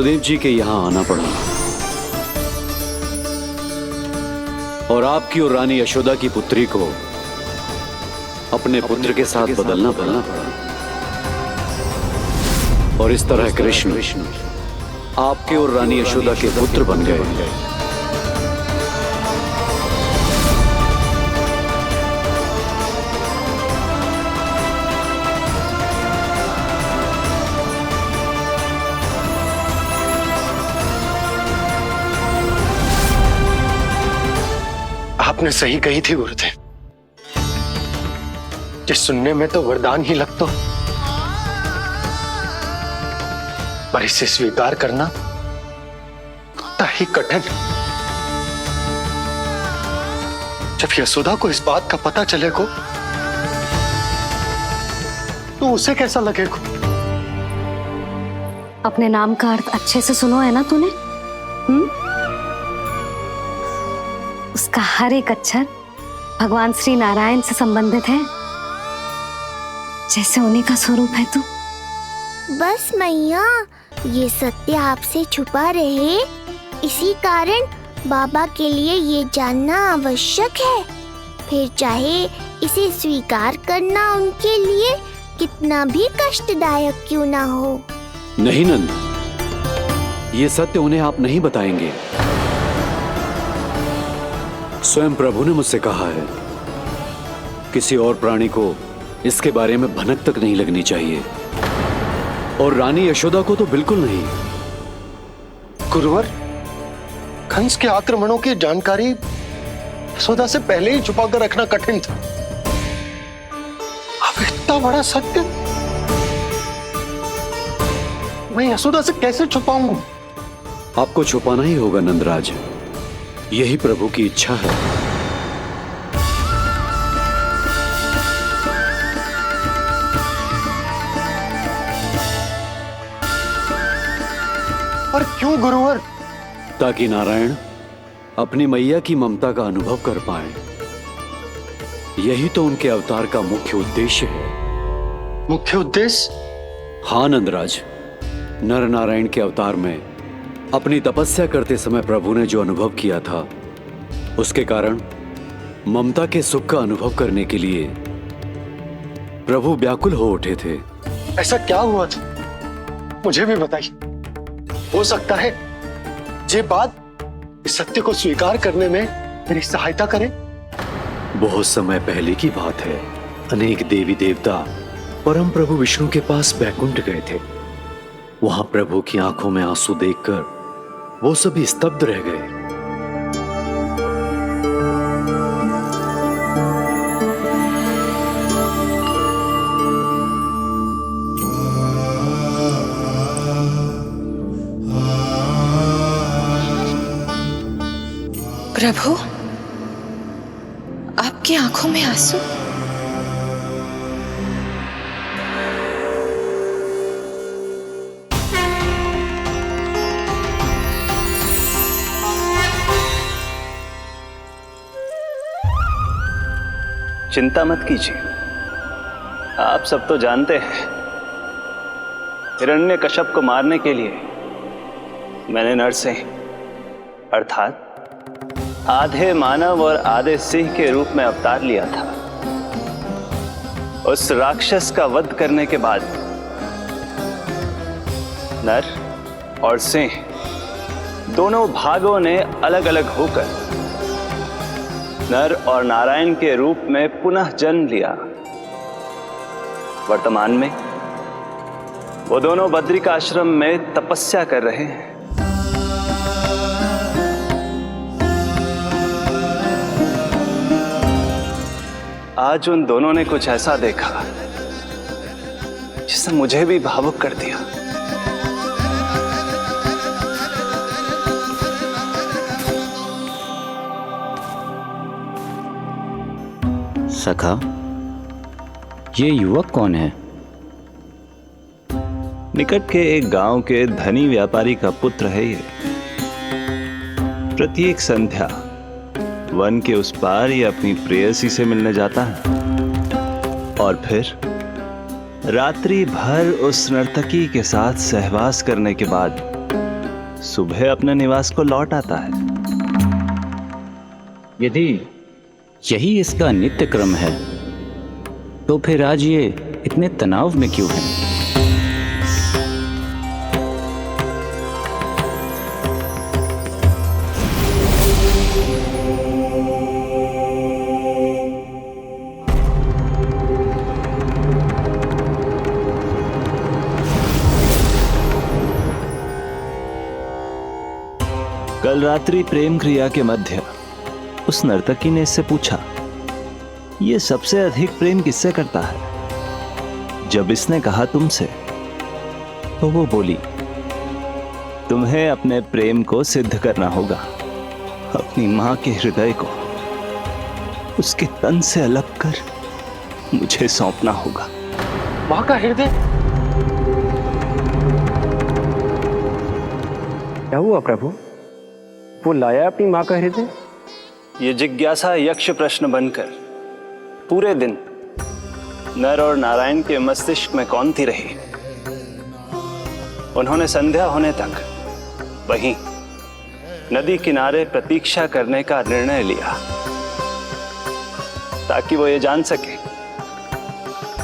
सुदेव जी के यहाँ आना पड़ा और आपकी और रानी यशोदा की पुत्री को अपने पुत्र के साथ बदलना पड़ा और इस तरह कृष्ण आपके और रानी यशोदा के पुत्र बन गए। आपने सही कही थी गुरुदेव, जिस सुनने में तो वरदान ही लगता, पर इसे स्वीकार करना उतना ही कठिन। जब यशोदा को इस बात का पता चलेगा तो उसे कैसा लगेगा? अपने नाम का अर्थ अच्छे से सुनो है ना तूने? उसका हर एक अक्षर भगवान श्री नारायण से संबंधित है, जैसे उन्हीं का स्वरूप है तू। बस मैया, ये सत्य आपसे छुपा रहे, इसी कारण बाबा के लिए ये जानना आवश्यक है। फिर चाहे इसे स्वीकार करना उनके लिए कितना भी कष्टदायक क्यों ना हो। नहीं नंद, ये सत्य उन्हें आप नहीं बताएंगे। स्वयं प्रभु ने मुझसे कहा है, किसी और प्राणी को इसके बारे में भनक तक नहीं लगनी चाहिए, और रानी यशोदा को तो बिल्कुल नहीं। गुरुवर, कंस के आक्रमणों की जानकारी यशोदा से पहले ही छुपा कर रखना कठिन था। अब इतना बड़ा सत्य मैं यशोदा से कैसे छुपाऊंगा? आपको छुपाना ही होगा नंदराज, यही प्रभु की इच्छा है। पर क्यों गुरुवर? ताकि नारायण अपनी मैया की ममता का अनुभव कर पाए। यही तो उनके अवतार का मुख्य उद्देश्य है। मुख्य उद्देश्य? हाँ नंदराज, नर नारायण के अवतार में अपनी तपस्या करते समय प्रभु ने जो अनुभव किया था, उसके कारण ममता के सुख का अनुभव करने के लिए प्रभु व्याकुल हो उठे थे। ऐसा क्या हुआ था, मुझे भी बताइए। हो सकता है ये बात इस सत्य को स्वीकार करने में मेरी सहायता करे। बहुत समय पहले की बात है, अनेक देवी देवता परम प्रभु विष्णु के पास बैकुंठ गए थे। वहां प्रभु की आंखों में आंसू देखकर वो सभी स्तब्ध रह गए। प्रभु, आपकी आंखों में आंसू? चिंता मत कीजिए, आप सब तो जानते हैं, हिरण्यकश्यप को मारने के लिए मैंने नरसिंह अर्थात आधे मानव और आधे सिंह के रूप में अवतार लिया था। उस राक्षस का वध करने के बाद नर और सिंह दोनों भागों ने अलग अलग होकर नर और नारायण के रूप में पुनः जन्म लिया। वर्तमान में वो दोनों बद्रिकाश्रम में तपस्या कर रहे हैं। आज उन दोनों ने कुछ ऐसा देखा जिसने मुझे भी भावुक कर दिया। सखा, ये युवक कौन है? निकट के एक गांव के धनी व्यापारी का पुत्र है ये। प्रत्येक संध्या वन के उस पार ये अपनी प्रेयसी से मिलने जाता है और फिर रात्रि भर उस नर्तकी के साथ सहवास करने के बाद सुबह अपने निवास को लौट आता है। यदि यही इसका नित्य क्रम है तो फिर आज ये इतने तनाव में क्यों है? कल रात्रि प्रेम क्रिया के मध्य उस नर्तकी ने इससे पूछा, ये सबसे अधिक प्रेम किससे करता है? जब इसने कहा तुमसे, तो वो बोली, तुम्हें अपने प्रेम को सिद्ध करना होगा। अपनी मां के हृदय को उसके तन से अलग कर मुझे सौंपना होगा। माँ का हृदय? क्या हुआ प्रभु? वो लाया अपनी माँ का हृदय? ये जिज्ञासा यक्ष प्रश्न बनकर पूरे दिन नर और नारायण के मस्तिष्क में कौंधती रही। उन्होंने संध्या होने तक वहीं नदी किनारे प्रतीक्षा करने का निर्णय लिया, ताकि वो ये जान सके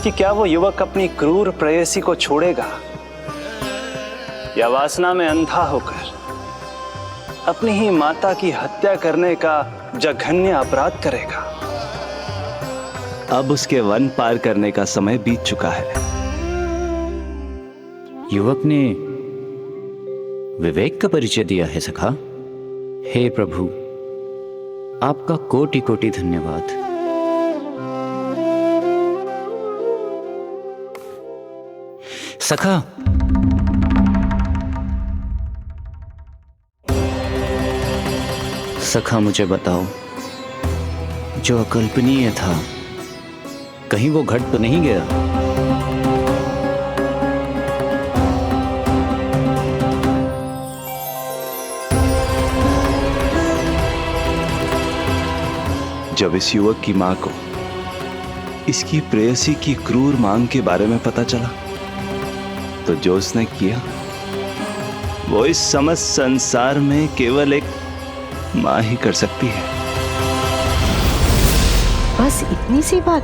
कि क्या वो युवक अपनी क्रूर प्रेयसी को छोड़ेगा या वासना में अंधा होकर अपनी ही माता की हत्या करने का जघन्य अपराध करेगा। अब उसके वन पार करने का समय बीत चुका है। युवक ने विवेक का परिचय दिया है सखा। हे प्रभु, आपका कोटि कोटि धन्यवाद। सखा, सखा मुझे बताओ, जो अकल्पनीय था कहीं वो घट तो नहीं गया? जब इस युवक की मां को इसकी प्रेयसी की क्रूर मांग के बारे में पता चला, तो जो उसने किया वो इस समस्त संसार में केवल एक मां ही कर सकती है। बस इतनी सी बात?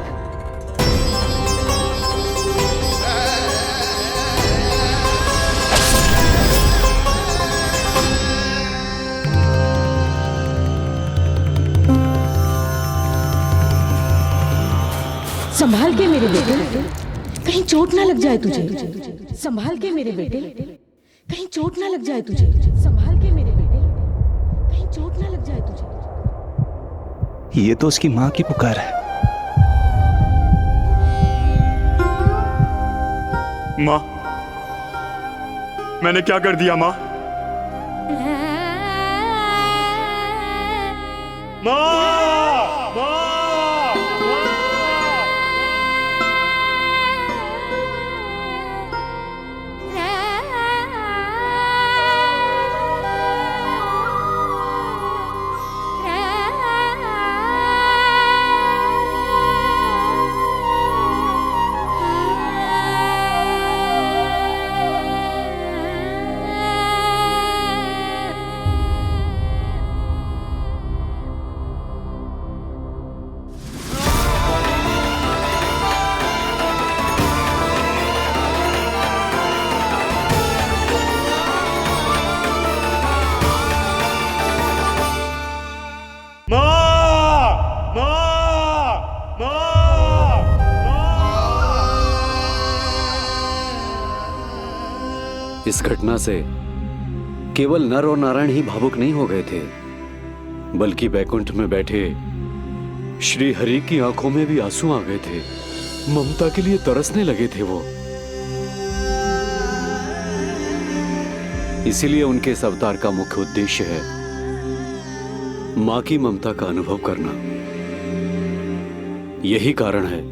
संभाल के मेरे बेटे, कहीं चोट ना लग जाए तुझे। संभाल के मेरे बेटे, कहीं चोट ना लग जाए तुझे। संभाल के मेरे बेटे, कहीं चोट ना लग जाए तुझे। ये तो उसकी मां की पुकार है। मां, मैंने क्या कर दिया मां? मां! इस घटना से केवल नर और नारायण ही भावुक नहीं हो गए थे, बल्कि बैकुंठ में बैठे श्री हरि की आंखों में भी आंसू आ गए थे। ममता के लिए तरसने लगे थे वो। इसीलिए उनके इस अवतार का मुख्य उद्देश्य है मां की ममता का अनुभव करना। यही कारण है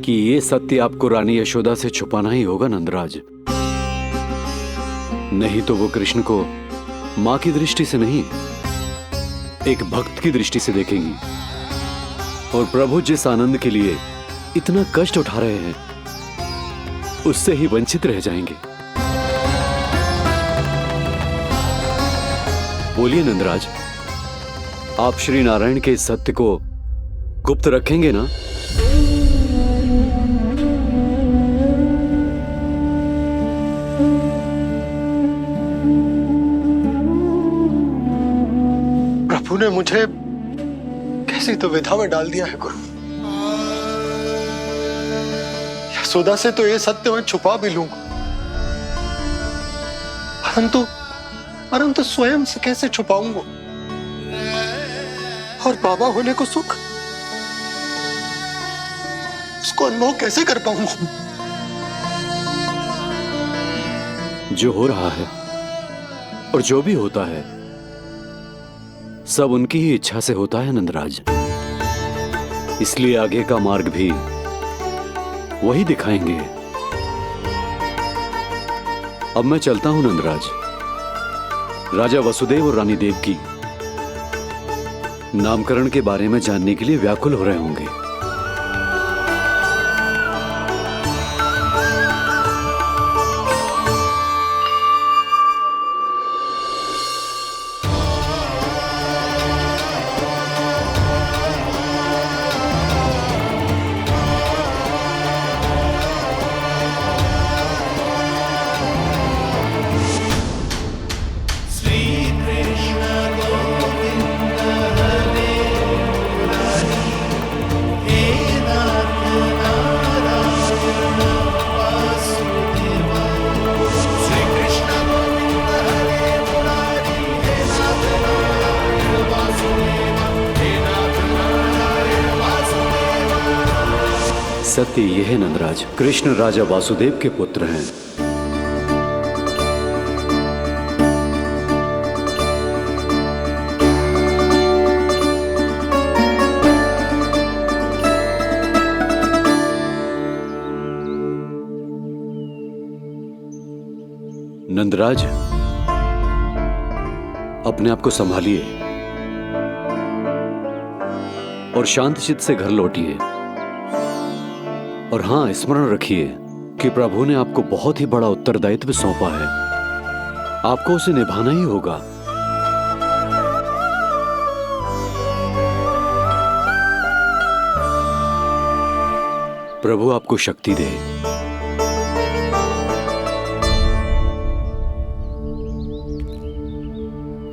कि ये सत्य आपको रानी यशोदा से छुपाना ही होगा नंदराज। नहीं तो वो कृष्ण को मां की दृष्टि से नहीं, एक भक्त की दृष्टि से देखेंगी, और प्रभु जिस आनंद के लिए इतना कष्ट उठा रहे हैं उससे ही वंचित रह जाएंगे। बोलिए नंदराज, आप श्री नारायण के इस सत्य को गुप्त रखेंगे ना? प्रभु ने मुझे कैसी दुविधा में डाल दिया है गुरु। यशोदा से तो ये सत्य मैं छुपा भी लूंगा, परंतु स्वयं से कैसे छुपाऊंगा? और बाबा होने को सुख, उसको अनुभव कैसे कर पाऊंगा? जो हो रहा है और जो भी होता है सब उनकी ही इच्छा से होता है नंदराज। इसलिए आगे का मार्ग भी वही दिखाएंगे। अब मैं चलता हूं नंदराज। राजा वसुदेव और रानी देवकी नामकरण के बारे में जानने के लिए व्याकुल हो रहे होंगे। सत्य ये है नंदराज, कृष्ण राजा वासुदेव के पुत्र हैं। नंदराज, अपने आप को संभालिए और शांत चित्त से घर लौटिए। और हां, स्मरण रखिए कि प्रभु ने आपको बहुत ही बड़ा उत्तरदायित्व सौंपा है, आपको उसे निभाना ही होगा। प्रभु आपको शक्ति दे।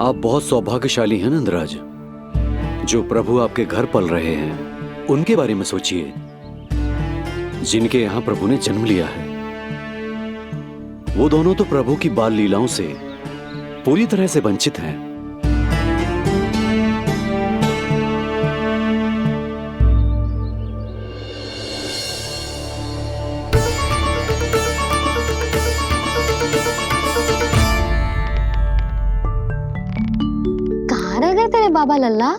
आप बहुत सौभाग्यशाली हैं नंदराज। जो प्रभु आपके घर पल रहे हैं उनके बारे में सोचिए, जिनके यहां प्रभु ने जन्म लिया है। वो दोनों तो प्रभु की बाल लीलाओं से पूरी तरह से वंचित हैं। कहाँ रह गए तेरे बाबा लल्ला?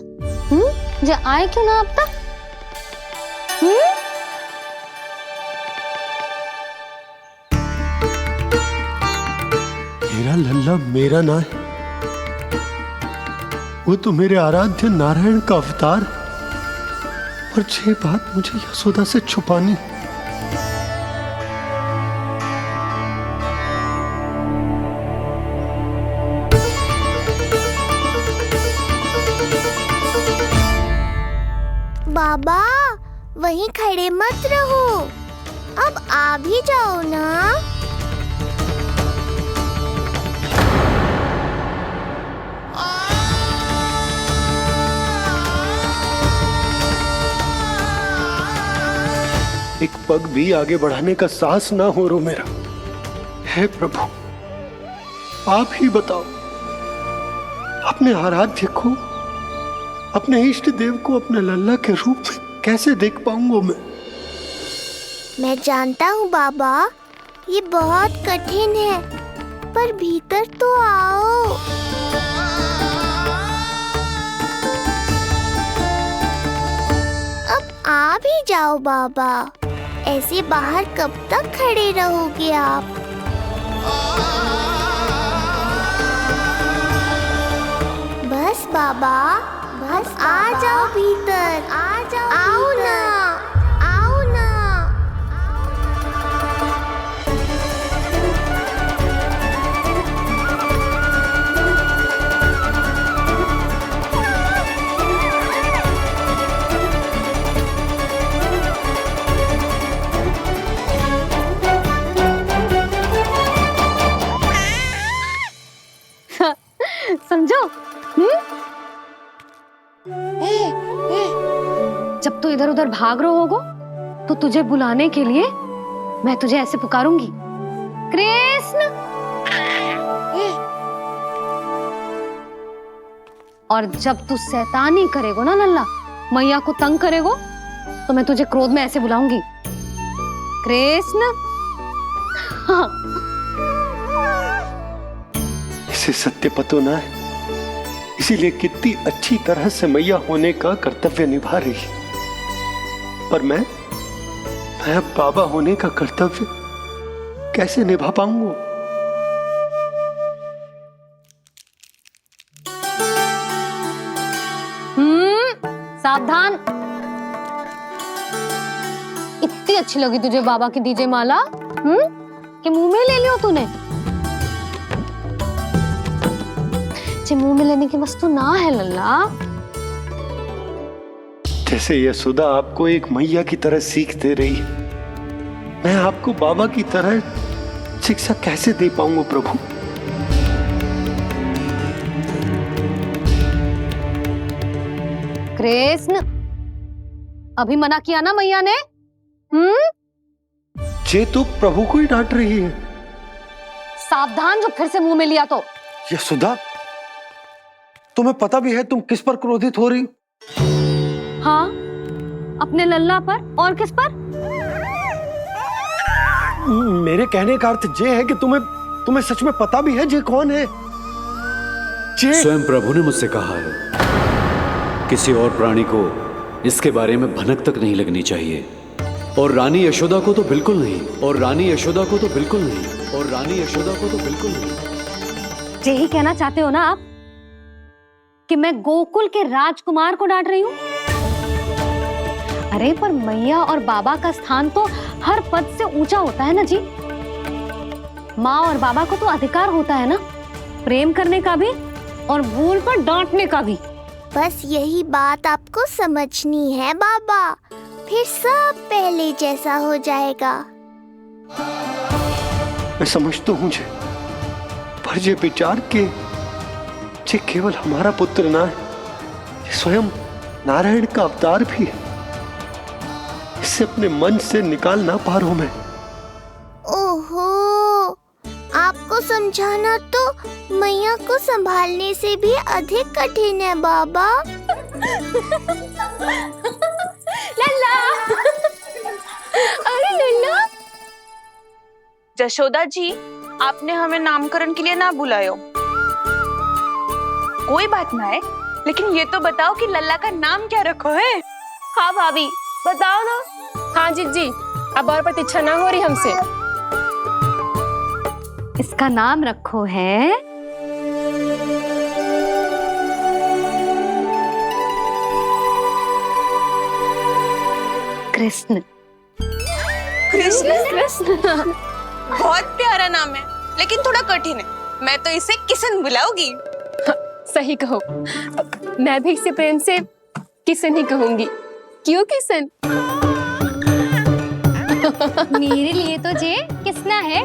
जो आए क्यों ना अब तक? मेरा लल्ला मेरा ना है, वो तो मेरे आराध्य नारायण का अवतार है। और ये बात मुझे यशोदा से छुपानी। बाबा वहीं खड़े मत रहो, अब आ भी जाओ ना। एक पग भी आगे बढ़ाने का साहस ना हो रो मेरा। हे प्रभु, आप ही बताओ, अपने आराध्य को, अपने इष्ट देव को अपने लल्ला के रूप में कैसे देख पाऊंगा मैं जानता हूँ बाबा, ये बहुत कठिन है, पर भीतर तो आओ। अब आ भी जाओ बाबा, ऐसे बाहर कब तक खड़े रहोगे आप? बस बाबा, बस आ जाओ भीतर, आ जाओ, आओ ना, आओ ना। समझो? जब तू इधर उधर भाग रहा होगो तो तुझे बुलाने के लिए मैं तुझे ऐसे पुकारूंगी, कृष्ण। और जब तू शैतानी करेगो ना लल्ला, मैया को तंग करेगो, तो मैं तुझे क्रोध में ऐसे बुलाऊंगी, कृष्ण। हाँ। इसे सत्य पतो ना है, इसीलिए कितनी अच्छी तरह से मैया होने का कर्तव्य निभा रही है। पर मैं अब बाबा होने का कर्तव्य कैसे निभा पाऊंगा? सावधान। इतनी अच्छी लगी तुझे बाबा की दीजे माला, कि मुंह में ले लियो तूने? मुंह में लेने की वस्तु ना है लल्ला। जैसे यशोदा आपको एक मैया की तरह सीख दे रही है, मैं आपको बाबा की तरह शिक्षा कैसे दे पाऊंगा प्रभु? कृष्ण, अभी मना किया ना मैया ने? ये तो प्रभु को ही डांट रही है। सावधान, जो फिर से मुंह में लिया तो। यशोदा, तुम्हें पता भी है तुम किस पर क्रोधित हो रही? हाँ, अपने लल्ला पर। और किस पर? मेरे कहने का अर्थ ये है कि तुम्हें सच में पता भी है ये कौन है? स्वयं प्रभु ने मुझसे कहा है, किसी और प्राणी को इसके बारे में भनक तक नहीं लगनी चाहिए। और रानी यशोदा को तो बिल्कुल नहीं, और रानी यशोदा को तो बिल्कुल नहीं, और रानी यशोदा को तो बिल्कुल नहीं। यही कहना चाहते हो ना आप कि मैं गोकुल के राजकुमार को डांट रही हूँ? अरे पर मैया और बाबा का स्थान तो हर पद से ऊंचा होता है ना जी। माँ और बाबा को तो अधिकार होता है ना प्रेम करने का भी और भूल पर डांटने का भी। बस यही बात आपको समझनी है बाबा, फिर सब पहले जैसा हो जाएगा। मैं समझता हूँ जे, पर ये विचार के ये केवल हमारा पुत्र ना है, ये स्वयं नारायण का अवतार भी है। इसे अपने मन से निकाल ना पा रहा हूं मैं। ओहो, आपको समझाना तो मैया को संभालने से भी अधिक कठिन है बाबा। लल्ला, अरे लल्ला। जशोदा जी, आपने हमें नामकरण के लिए ना बुलायो। कोई बात ना है, लेकिन ये तो बताओ कि लल्ला का नाम क्या रखो है? हाँ भाभी, बताओ ना। हाँ जीजी, अब और प्रतीक्षा ना हो रही हमसे। इसका नाम रखो है कृष्ण। कृष्ण? कृष्ण बहुत प्यारा नाम है, लेकिन थोड़ा कठिन है। मैं तो इसे किशन बुलाऊंगी। सही कहो, मैं भी इसे प्रेम से किशन ही कहूंगी। क्यों किशन? मेरे लिए तो जे किसना है।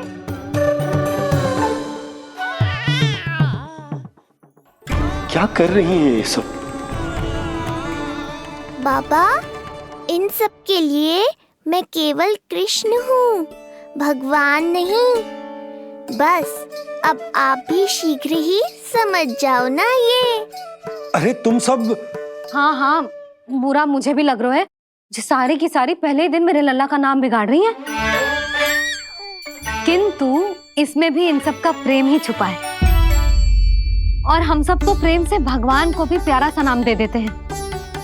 क्या कर रही हैं ये सब? बाबा, इन सब के लिए मैं केवल कृष्ण हूँ, भगवान नहीं। बस अब आप भी शीघ्र ही समझ जाओ ना ये। अरे तुम सब। हाँ हाँ, बुरा मुझे भी लग रहा है, जो सारी की सारी पहले ही दिन मेरे लल्ला का नाम बिगाड़ रही हैं। किंतु इसमें भी इन सब का प्रेम ही छुपा है, और हम सब तो प्रेम से भगवान को भी प्यारा सा नाम दे देते हैं,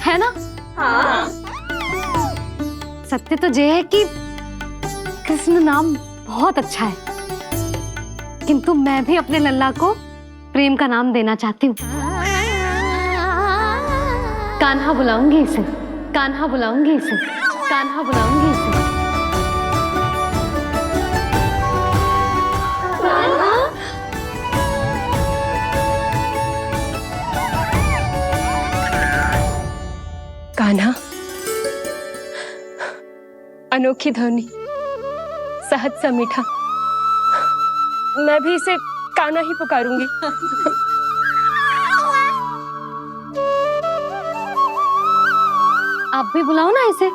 है ना? हाँ। सत्य तो ये है कि कृष्ण नाम बहुत अच्छा है, किंतु मैं भी अपने लल्ला को प्रेम का नाम देना चाहती हूँ। कान्हा बुलाऊंगी इसे, कान्हा बुलाऊंगी इसे, कान्हा बुलाऊंगी इसे। कान्हा, अनोखी ध्वनि, सहज सा मीठा, मैं भी इसे कान्हा ही पुकारूंगी। आप भी बुलाओ ना इसे।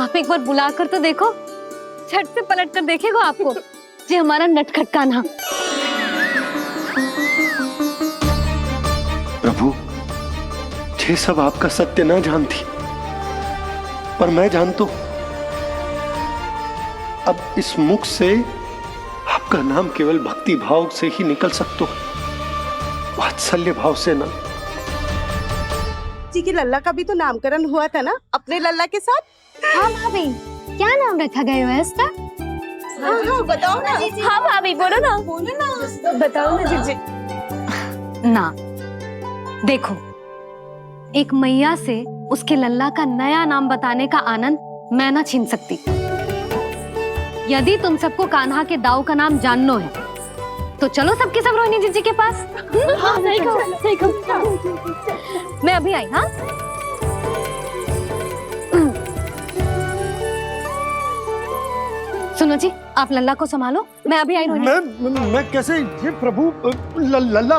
आप एक बार बुलाकर तो देखो, झट से पलट कर देखेगा आपको जी हमारा नटखट कान्हा। प्रभु, ये सब आपका सत्य ना जानती, पर मैं जानता हूं अब इस मुख से आपका नाम केवल भक्ति भाव से ही निकल सकता है, वात्सल्य भाव से ना। जी की लल्ला का भी तो नामकरण हुआ था ना अपने लल्ला के साथ। हाँ भाभी, क्या नाम रखा गया है इसका? हाँ, बताओ ना। हाँ भाभी, बोलो ना। बताओ ना जीजी। ना देखो, एक मैया से उसके लल्ला का नया नाम बताने का आनंद मैं ना छीन सकती। यदि तुम सबको कान्हा के दाऊ का नाम जानना है तो चलो सबके सब रोहिणी जीजी के पास। हाँ, सही कहो। मैं अभी आई। हाँ, सुनो जी, आप लल्ला को संभालो, मैं अभी आई। रोहिणी, मैं कैसे? ये प्रभु, लल्ला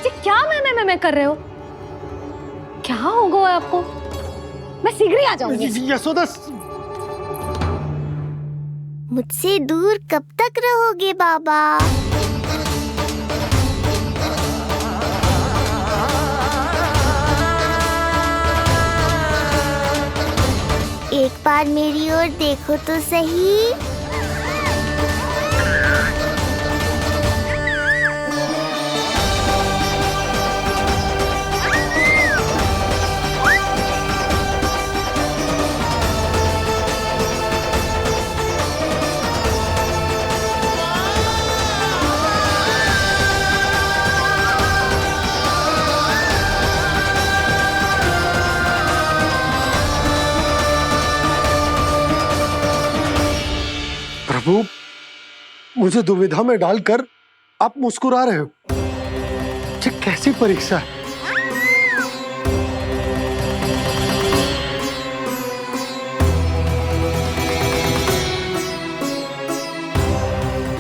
जी क्या मैं कर रहे हो? क्या हो गया आपको? मैं शीघ्र ही आ जाऊंगी। यशोदा, मुझसे दूर कब तक रहोगे बाबा? एक बार मेरी ओर देखो तो सही। प्रभु, मुझे दुविधा में डालकर आप मुस्कुरा रहे हो। ये कैसी परीक्षा है?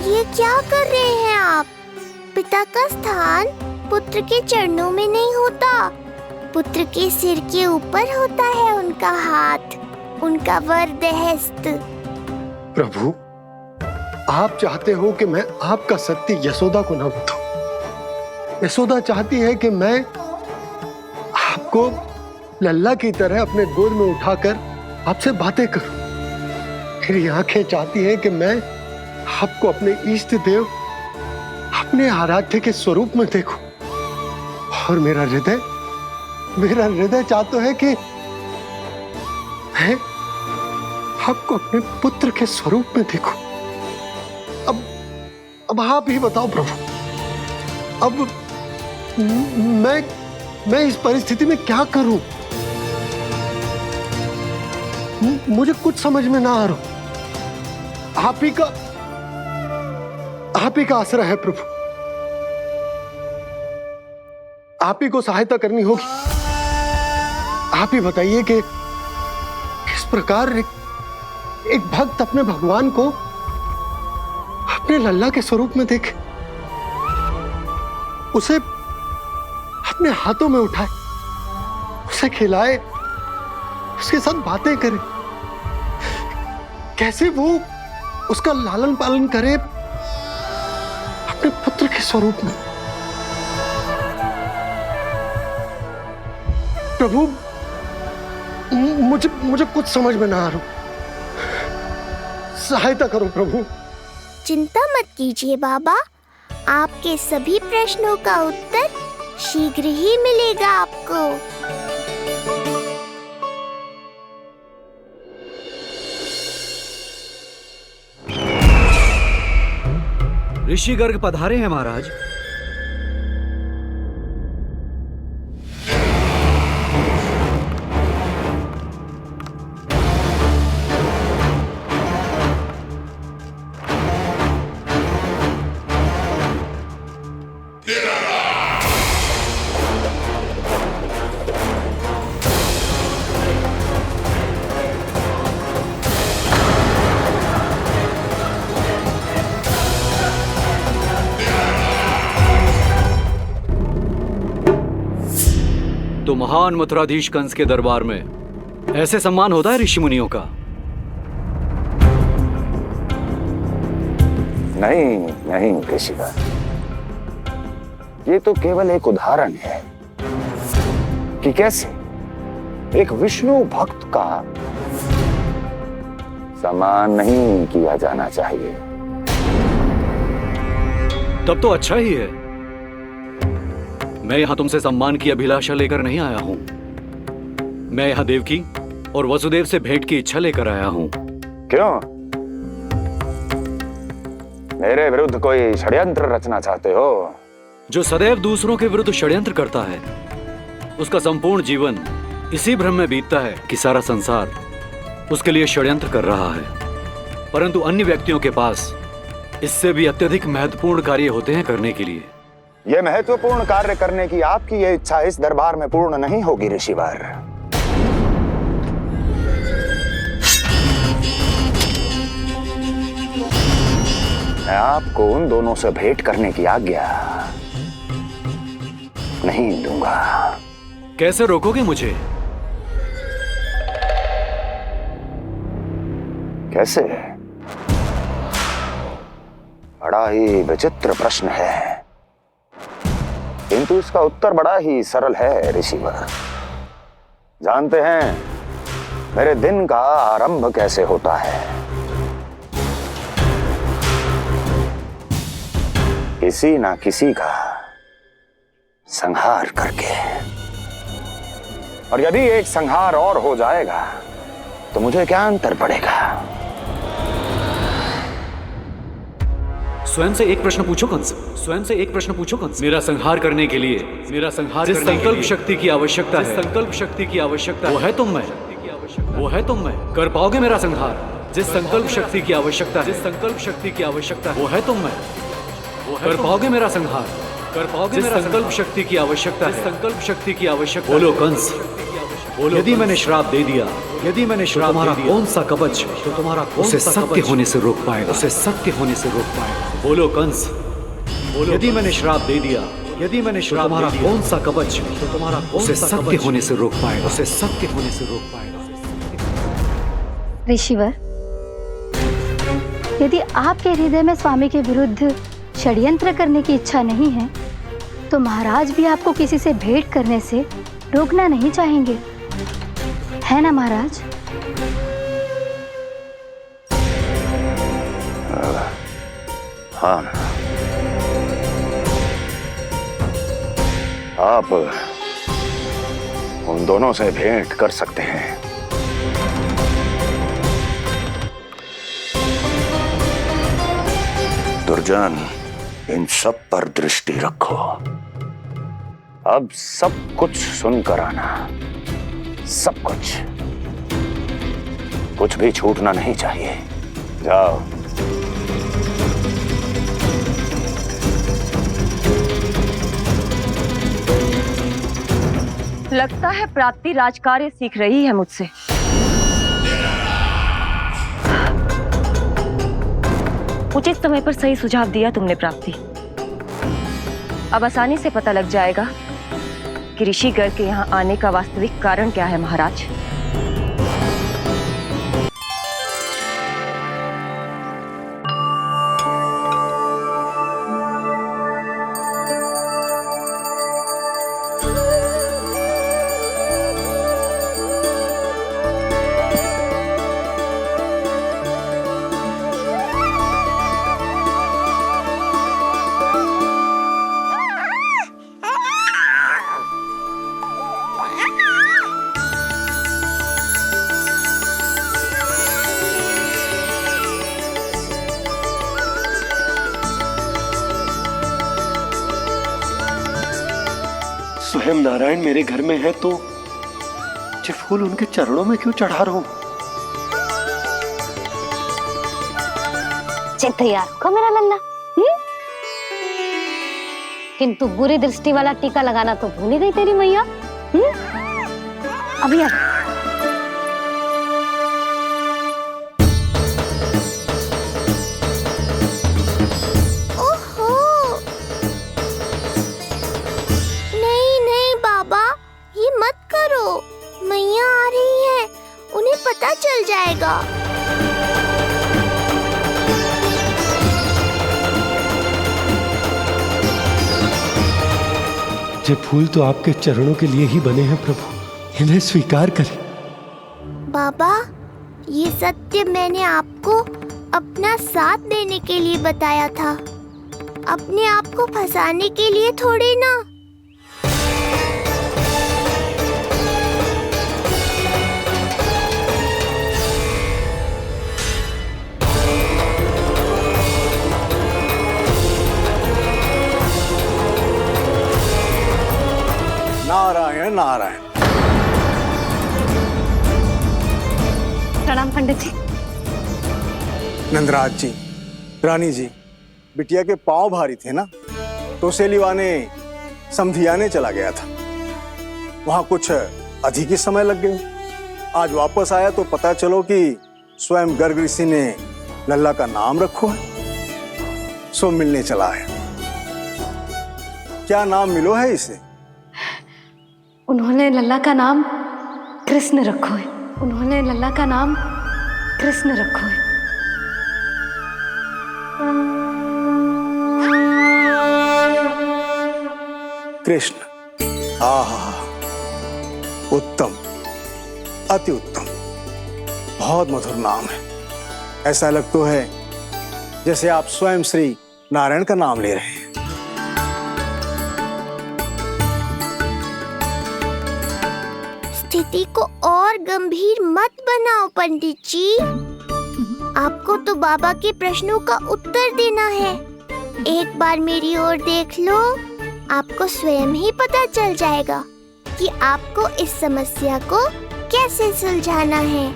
ये क्या कर रहे हैं आप? पिता का स्थान पुत्र के चरणों में नहीं होता, पुत्र के सिर के ऊपर होता है उनका हाथ, उनका वरद हस्त। प्रभु, आप चाहते हो कि मैं आपका सत्य यशोदा को ना बताऊं। यशोदा चाहती है कि मैं आपको लल्ला की तरह अपने गोद में उठाकर आपसे बातें करूं। मेरी आंखें चाहती हैं कि मैं आपको अपने इष्ट देव, अपने आराध्य के स्वरूप में देखूं। और मेरा हृदय चाहता है कि मैं आपको अपने पुत्र के स्वरूप में देखूं। अब आप ही बताओ प्रभु, अब मैं इस परिस्थिति में क्या करूं? मुझे कुछ समझ में ना आ रहा। आप ही का आश्रय है प्रभु, आप ही को सहायता करनी होगी। आप ही बताइए कि किस प्रकार एक भक्त अपने भगवान को अपने लल्ला के स्वरूप में देखे, उसे अपने हाथों में उठाए, उसे खिलाए, उसके साथ बातें करे, कैसे वो उसका लालन पालन करे अपने पुत्र के स्वरूप में। प्रभु, मुझे कुछ समझ में ना आ रहा। सहायता करो प्रभु। चिंता मत कीजिए बाबा, आपके सभी प्रश्नों का उत्तर शीघ्र ही मिलेगा आपको। ऋषि गर्ग पधारे हैं महाराज। परंतु महान मथुराधीश कंस के दरबार में ऐसे सम्मान होता है ऋषि मुनियों का? नहीं नहीं ऋषिवर, ये तो केवल एक उदाहरण है कि कैसे एक विष्णु भक्त का सम्मान नहीं किया जाना चाहिए। तब तो अच्छा ही है। मैं यहां तुमसे सम्मान की अभिलाषा लेकर नहीं आया हूं। मैं यहां देवकी और वसुदेव से भेंट की इच्छा लेकर आया हूं। क्यों? मेरे विरुद्ध कोई षड्यंत्र रचना चाहते हो? जो सदैव दूसरों के विरुद्ध षड्यंत्र करता है, उसका संपूर्ण जीवन इसी भ्रम में बीतता है कि सारा संसार उसके लिए षड्यंत्र कर रहा है। परंतु अन्य व्यक्तियों के पास इससे भी अत्यधिक महत्वपूर्ण कार्य होते हैं करने के लिए। यह महत्वपूर्ण कार्य करने की आपकी यह इच्छा इस दरबार में पूर्ण नहीं होगी ऋषिवर। मैं आपको उन दोनों से भेंट करने की आज्ञा नहीं दूंगा। कैसे रोकोगे मुझे? कैसे? बड़ा ही विचित्र प्रश्न है, किंतु इसका उत्तर बड़ा ही सरल है ऋषिवर। जानते हैं मेरे दिन का आरंभ कैसे होता है? किसी ना किसी का संहार करके। और यदि एक संहार और हो जाएगा तो मुझे क्या अंतर पड़ेगा? स्वयं से एक प्रश्न पूछो कंस। स्वयं से एक प्रश्न पूछो कंस। मेरा संहार करने के लिए, जिस संकल्प शक्ति की आवश्यकता है, संकल्प शक्ति की आवश्यकता वो है तुम में, वो है तुम में। कर पाओगे मेरा संहार? जिस संकल्प शक्ति की आवश्यकता है, जिस संकल्प शक्ति की आवश्यकता वो है तुम में। कर पाओगे मेरा संहार? कर पाओगे मेरा संकल्प शक्ति की आवश्यकता है, संकल्प शक्ति की आवश्यकता। बोलो कंस, बोलो। यदि मैंने श्राप दे दिया, यदि मैंने श्राप दे दिया, कौन सा कवच तो तुम्हारा उसे सत्य होने से रोक पाएगा? उसे सत्य होने से रोक पाएगा? बोलो कंस, बोलो। यदि मैंने श्राप दे दिया, यदि मैंने श्राप दे दिया, कौन सा कवच तो तुम्हारा उसे सत्य होने से रोक पाएगा? उसे सत्य होने से रोक पाएगा? ऋषिवर, यदि आपके हृदय में स्वामी के विरुद्ध षड्यंत्र करने की इच्छा नहीं है, तो महाराज भी आपको किसी से भेंट करने से रोकना नहीं चाहेंगे, है ना महाराज? हाँ, आप उन दोनों से भेंट कर सकते हैं। दुर्जन, इन सब पर दृष्टि रखो। अब सब कुछ सुनकर आना, सब कुछ भी छूटना नहीं चाहिए। जाओ। लगता है प्राप्ति राजकार्य सीख रही है मुझसे। उचित समय पर सही सुझाव दिया तुमने प्राप्ति। अब आसानी से पता लग जाएगा कि ऋषिगढ़ के यहाँ आने का वास्तविक कारण क्या है महाराज। स्वयं नारायण मेरे घर में है तो ये फूल उनके चरणों में क्यों चढ़ा रहा हूं? तैयार होगा मेरा लल्ला। किंतु बुरी दृष्टि वाला टीका लगाना तो भूल ही गई तेरी मैया। अभी जाएगा। ये फूल तो आपके चरणों के लिए ही बने हैं प्रभु, इन्हें स्वीकार करें। बाबा, ये सत्य मैंने आपको अपना साथ देने के लिए बताया था, अपने आप को फंसाने के लिए थोड़ी ना। नारायण नारायण। प्रणाम पंडित जी। नंदराज जी, रानी जी, बिटिया के पांव भारी थे ना, तो उसे लिवाने समधियाने चला गया था। वहां कुछ अधिक ही समय लग गया। आज वापस आया तो पता चलो कि स्वयं गर्ग ऋषि ने लल्ला का नाम रखो है, सो मिलने चला है। क्या नाम मिलो है इसे? उन्होंने लल्ला का नाम कृष्ण रखो है। उन्होंने लल्ला का नाम कृष्ण रखो है। कृष्ण, आहा, उत्तम, अति उत्तम, बहुत मधुर नाम है। ऐसा लगता है जैसे आप स्वयं श्री नारायण का नाम ले रहे हैं। स्थिति को और गंभीर मत बनाओ पंडित जी। आपको तो बाबा के प्रश्नों का उत्तर देना है। एक बार मेरी ओर देख लो, आपको स्वयं ही पता चल जाएगा कि आपको इस समस्या को कैसे सुलझाना है।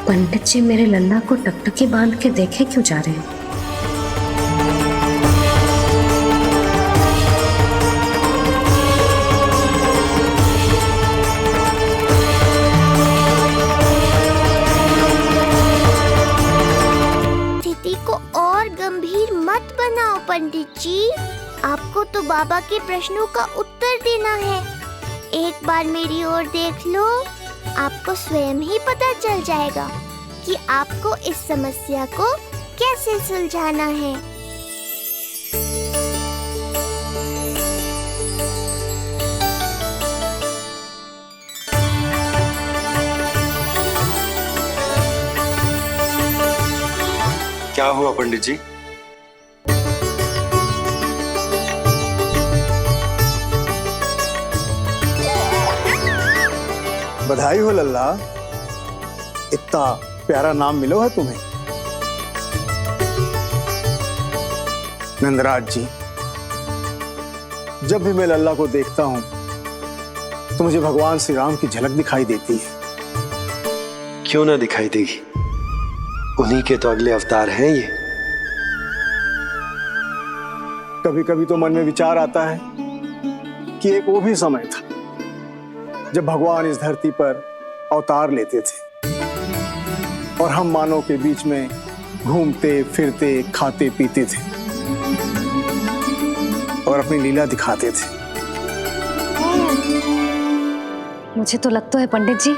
पंडित जी मेरे लल्ला को टकटकी बांध के देखे क्यों जा रहे हैं? स्थिति को और गंभीर मत बनाओ पंडित जी। आपको तो बाबा के प्रश्नों का उत्तर देना है। एक बार मेरी ओर देख लो, आपको स्वयं ही पता चल जाएगा कि आपको इस समस्या को कैसे सुलझाना है। क्या हुआ पंडित जी? बधाई हो लल्ला, इतना प्यारा नाम मिलो है तुम्हें। नंदराज जी, जब भी मैं लल्ला को देखता हूं तो मुझे भगवान श्री राम की झलक दिखाई देती है। क्यों ना दिखाई देगी, उन्हीं के तो अगले अवतार हैं ये। कभी कभी तो मन में विचार आता है कि एक वो भी समय था जब भगवान इस धरती पर अवतार लेते थे और हम मानव के बीच में घूमते फिरते खाते पीते थे और अपनी लीला दिखाते थे। मुझे तो लगता है पंडित जी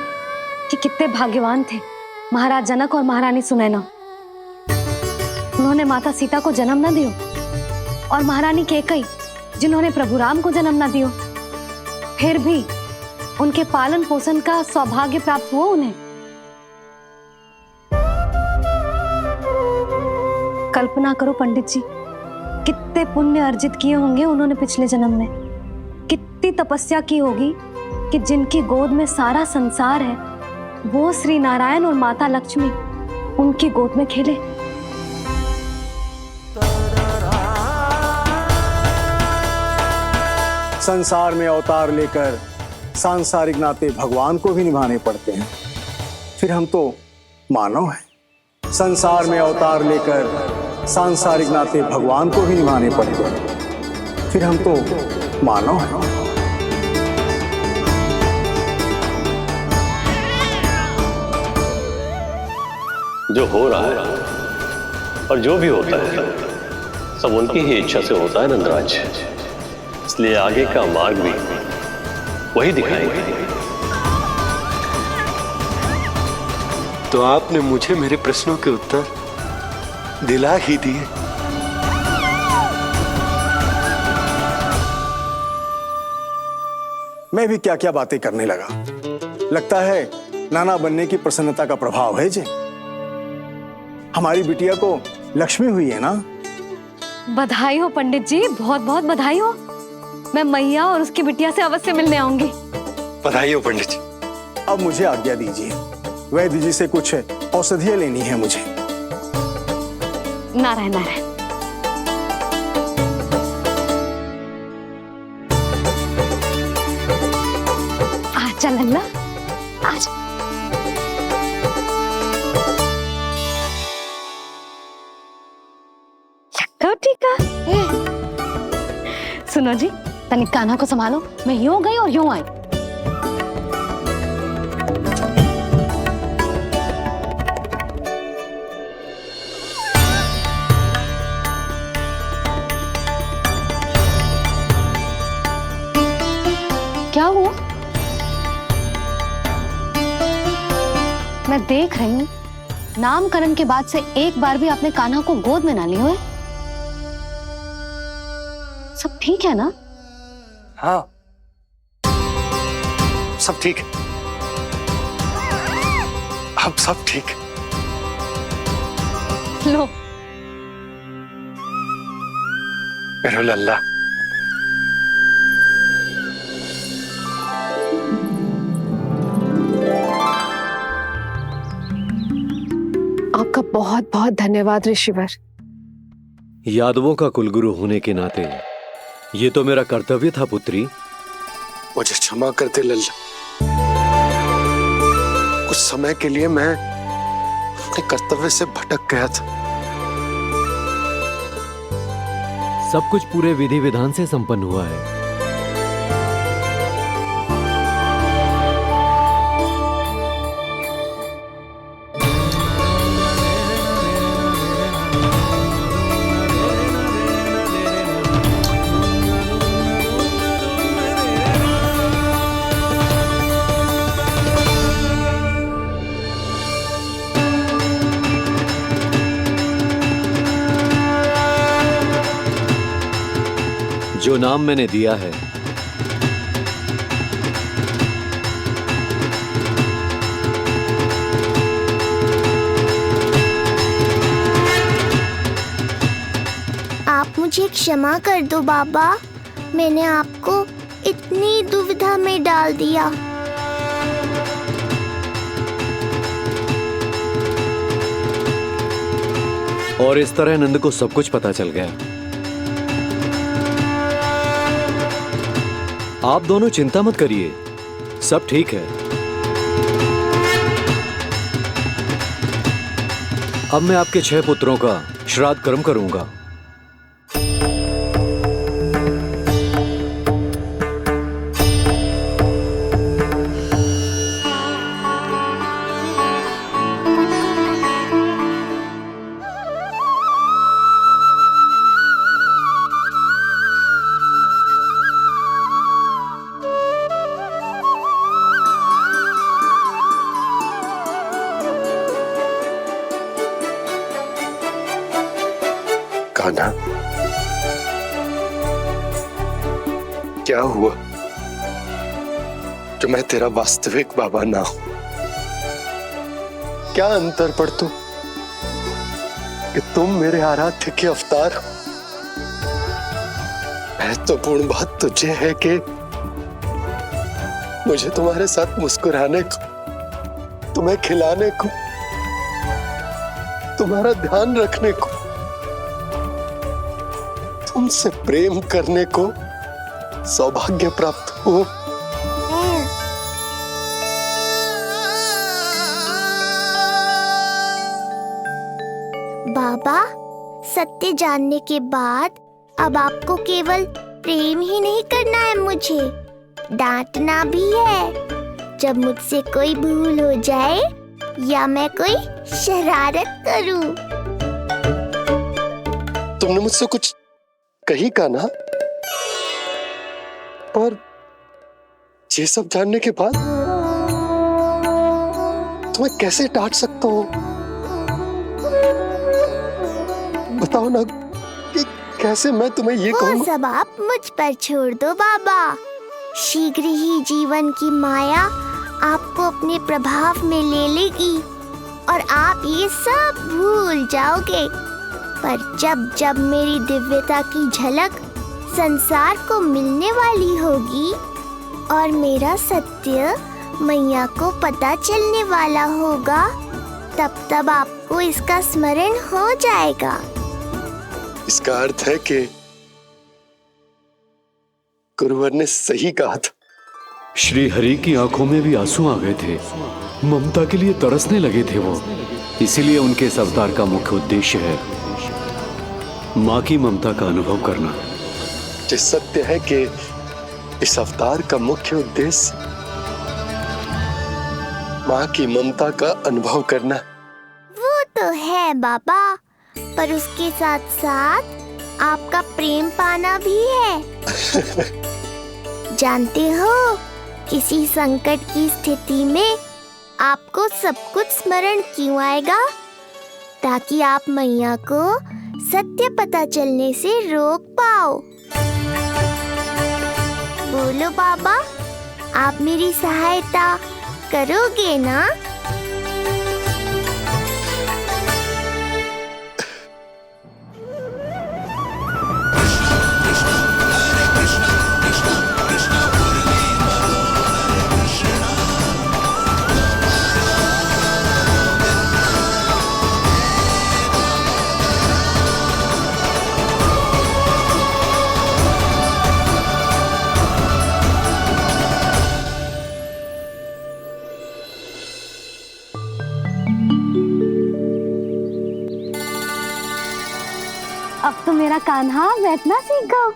कि कितने भाग्यवान थे महाराज जनक और महारानी सुनैना। उन्होंने माता सीता को जन्म न दियो और महारानी कैकई जिन्होंने प्रभु राम को जन्म न दियो, फिर भी उनके पालन पोषण का सौभाग्य प्राप्त हुआ उन्हें। कल्पना करो पंडित जी, कितने पुण्य अर्जित किए होंगे उन्होंने पिछले जन्म में, कितनी तपस्या की होगी कि जिनकी गोद में सारा संसार है वो श्री नारायण और माता लक्ष्मी उनकी गोद में खेले। संसार में अवतार लेकर सांसारिक नाते भगवान को भी निभाने पड़ते हैं, फिर हम तो मानव हैं। संसार में अवतार लेकर सांसारिक नाते भगवान को भी निभाने पड़ते हैं, फिर हम तो मानव हैं। जो हो रहा है और जो भी होता है सब उनकी ही इच्छा से होता है नंदराज, इसलिए आगे का मार्ग भी वही दिखाएंगे। तो आपने मुझे मेरे प्रश्नों के उत्तर दिला ही दिए। मैं भी क्या क्या बातें करने लगा। लगता है नाना बनने की प्रसन्नता का प्रभाव है जी। हमारी बिटिया को लक्ष्मी हुई है ना। बधाई हो पंडित जी, बहुत बहुत बधाई हो। मैं मैया और उसकी बिटिया से अवश्य मिलने आऊंगी। बधाई हो पंडित जी। अब मुझे आज्ञा दीजिए, वैद्य जी से कुछ औषधियां लेनी है मुझे। नारायण नारायण। आजा लल्ला, आजा। ठीक है। सुनो जी, तनिक कान्हा को संभालो, मैं यूं गई और यूं आई। क्या हुआ? मैं देख रही हूँ नामकरण के बाद से एक बार भी आपने कान्हा को गोद में ना लिया है। सब ठीक है ना? हाँ, सब ठीक है। अब सब ठीक है। लो मेरा लल्ला। आपका बहुत बहुत धन्यवाद ऋषिवर। यादवों का कुलगुरु होने के नाते ये तो मेरा कर्तव्य था पुत्री। मुझे क्षमा कर दे लल्ला। कुछ समय के लिए मैं अपने कर्तव्य से भटक गया था। सब कुछ पूरे विधि विधान से संपन्न हुआ है। जो नाम मैंने दिया है आप मुझे क्षमा कर दो बाबा, मैंने आपको इतनी दुविधा में डाल दिया। और इस तरह नंद को सब कुछ पता चल गया। आप दोनों चिंता मत करिए, सब ठीक है। अब मैं आपके 6 पुत्रों का श्राद्ध कर्म करूंगा। कान्हा, क्या हुआ जो मैं तेरा वास्तविक बाबा ना हूं? क्या अंतर पड़ तू कि तुम मेरे आराध्य के अवतार हो? महत्वपूर्ण बात तुझे है कि मुझे तुम्हारे साथ मुस्कुराने को, तुम्हें खिलाने को, तुम्हारा ध्यान रखने को, तुमसे प्रेम करने को सौभाग्य प्राप्त हो। बाबा, सत्य जानने के बाद अब आपको केवल प्रेम ही नहीं करना है, मुझे डांटना भी है। जब मुझसे कोई भूल हो जाए या मैं कोई शरारत करूं। तुमने मुझसे कुछ कही कान्हा, और ये सब जानने के बाद तुम्हें कैसे डांट सकता हूँ? बताओ ना कि कैसे मैं तुम्हें ये कहूँ। वो सब आप मुझ पर छोड़ दो बाबा। शीघ्र ही जीवन की माया आपको अपने प्रभाव में ले लेगी और आप ये सब भूल जाओगे। पर जब जब मेरी दिव्यता की झलक संसार को मिलने वाली होगी और मेरा सत्य मैया को पता चलने वाला होगा, तब तब आपको इसका स्मरण हो जाएगा। इसका अर्थ है कि गुरुवर ने सही कहा था। श्री हरि की आंखों में भी आंसू आ गए थे। ममता के लिए तरसने लगे थे वो। इसीलिए उनके इस अवतार का मुख्य उद्देश्य है माँ की ममता का अनुभव करना। जो सत्य है कि इस अवतार का मुख्य उद्देश्य माँ की ममता का अनुभव करना। वो तो है बाबा, पर उसके साथ साथ आपका प्रेम पाना भी है। जानते हो, किसी संकट की स्थिति में आपको सब कुछ स्मरण क्यों आएगा? ताकि आप मैया को सत्य पता चलने से रोक पाओ। बोलो बाबा, आप मेरी सहायता करोगे ना? अब तो मेरा कान्हा बैठना सीख गया।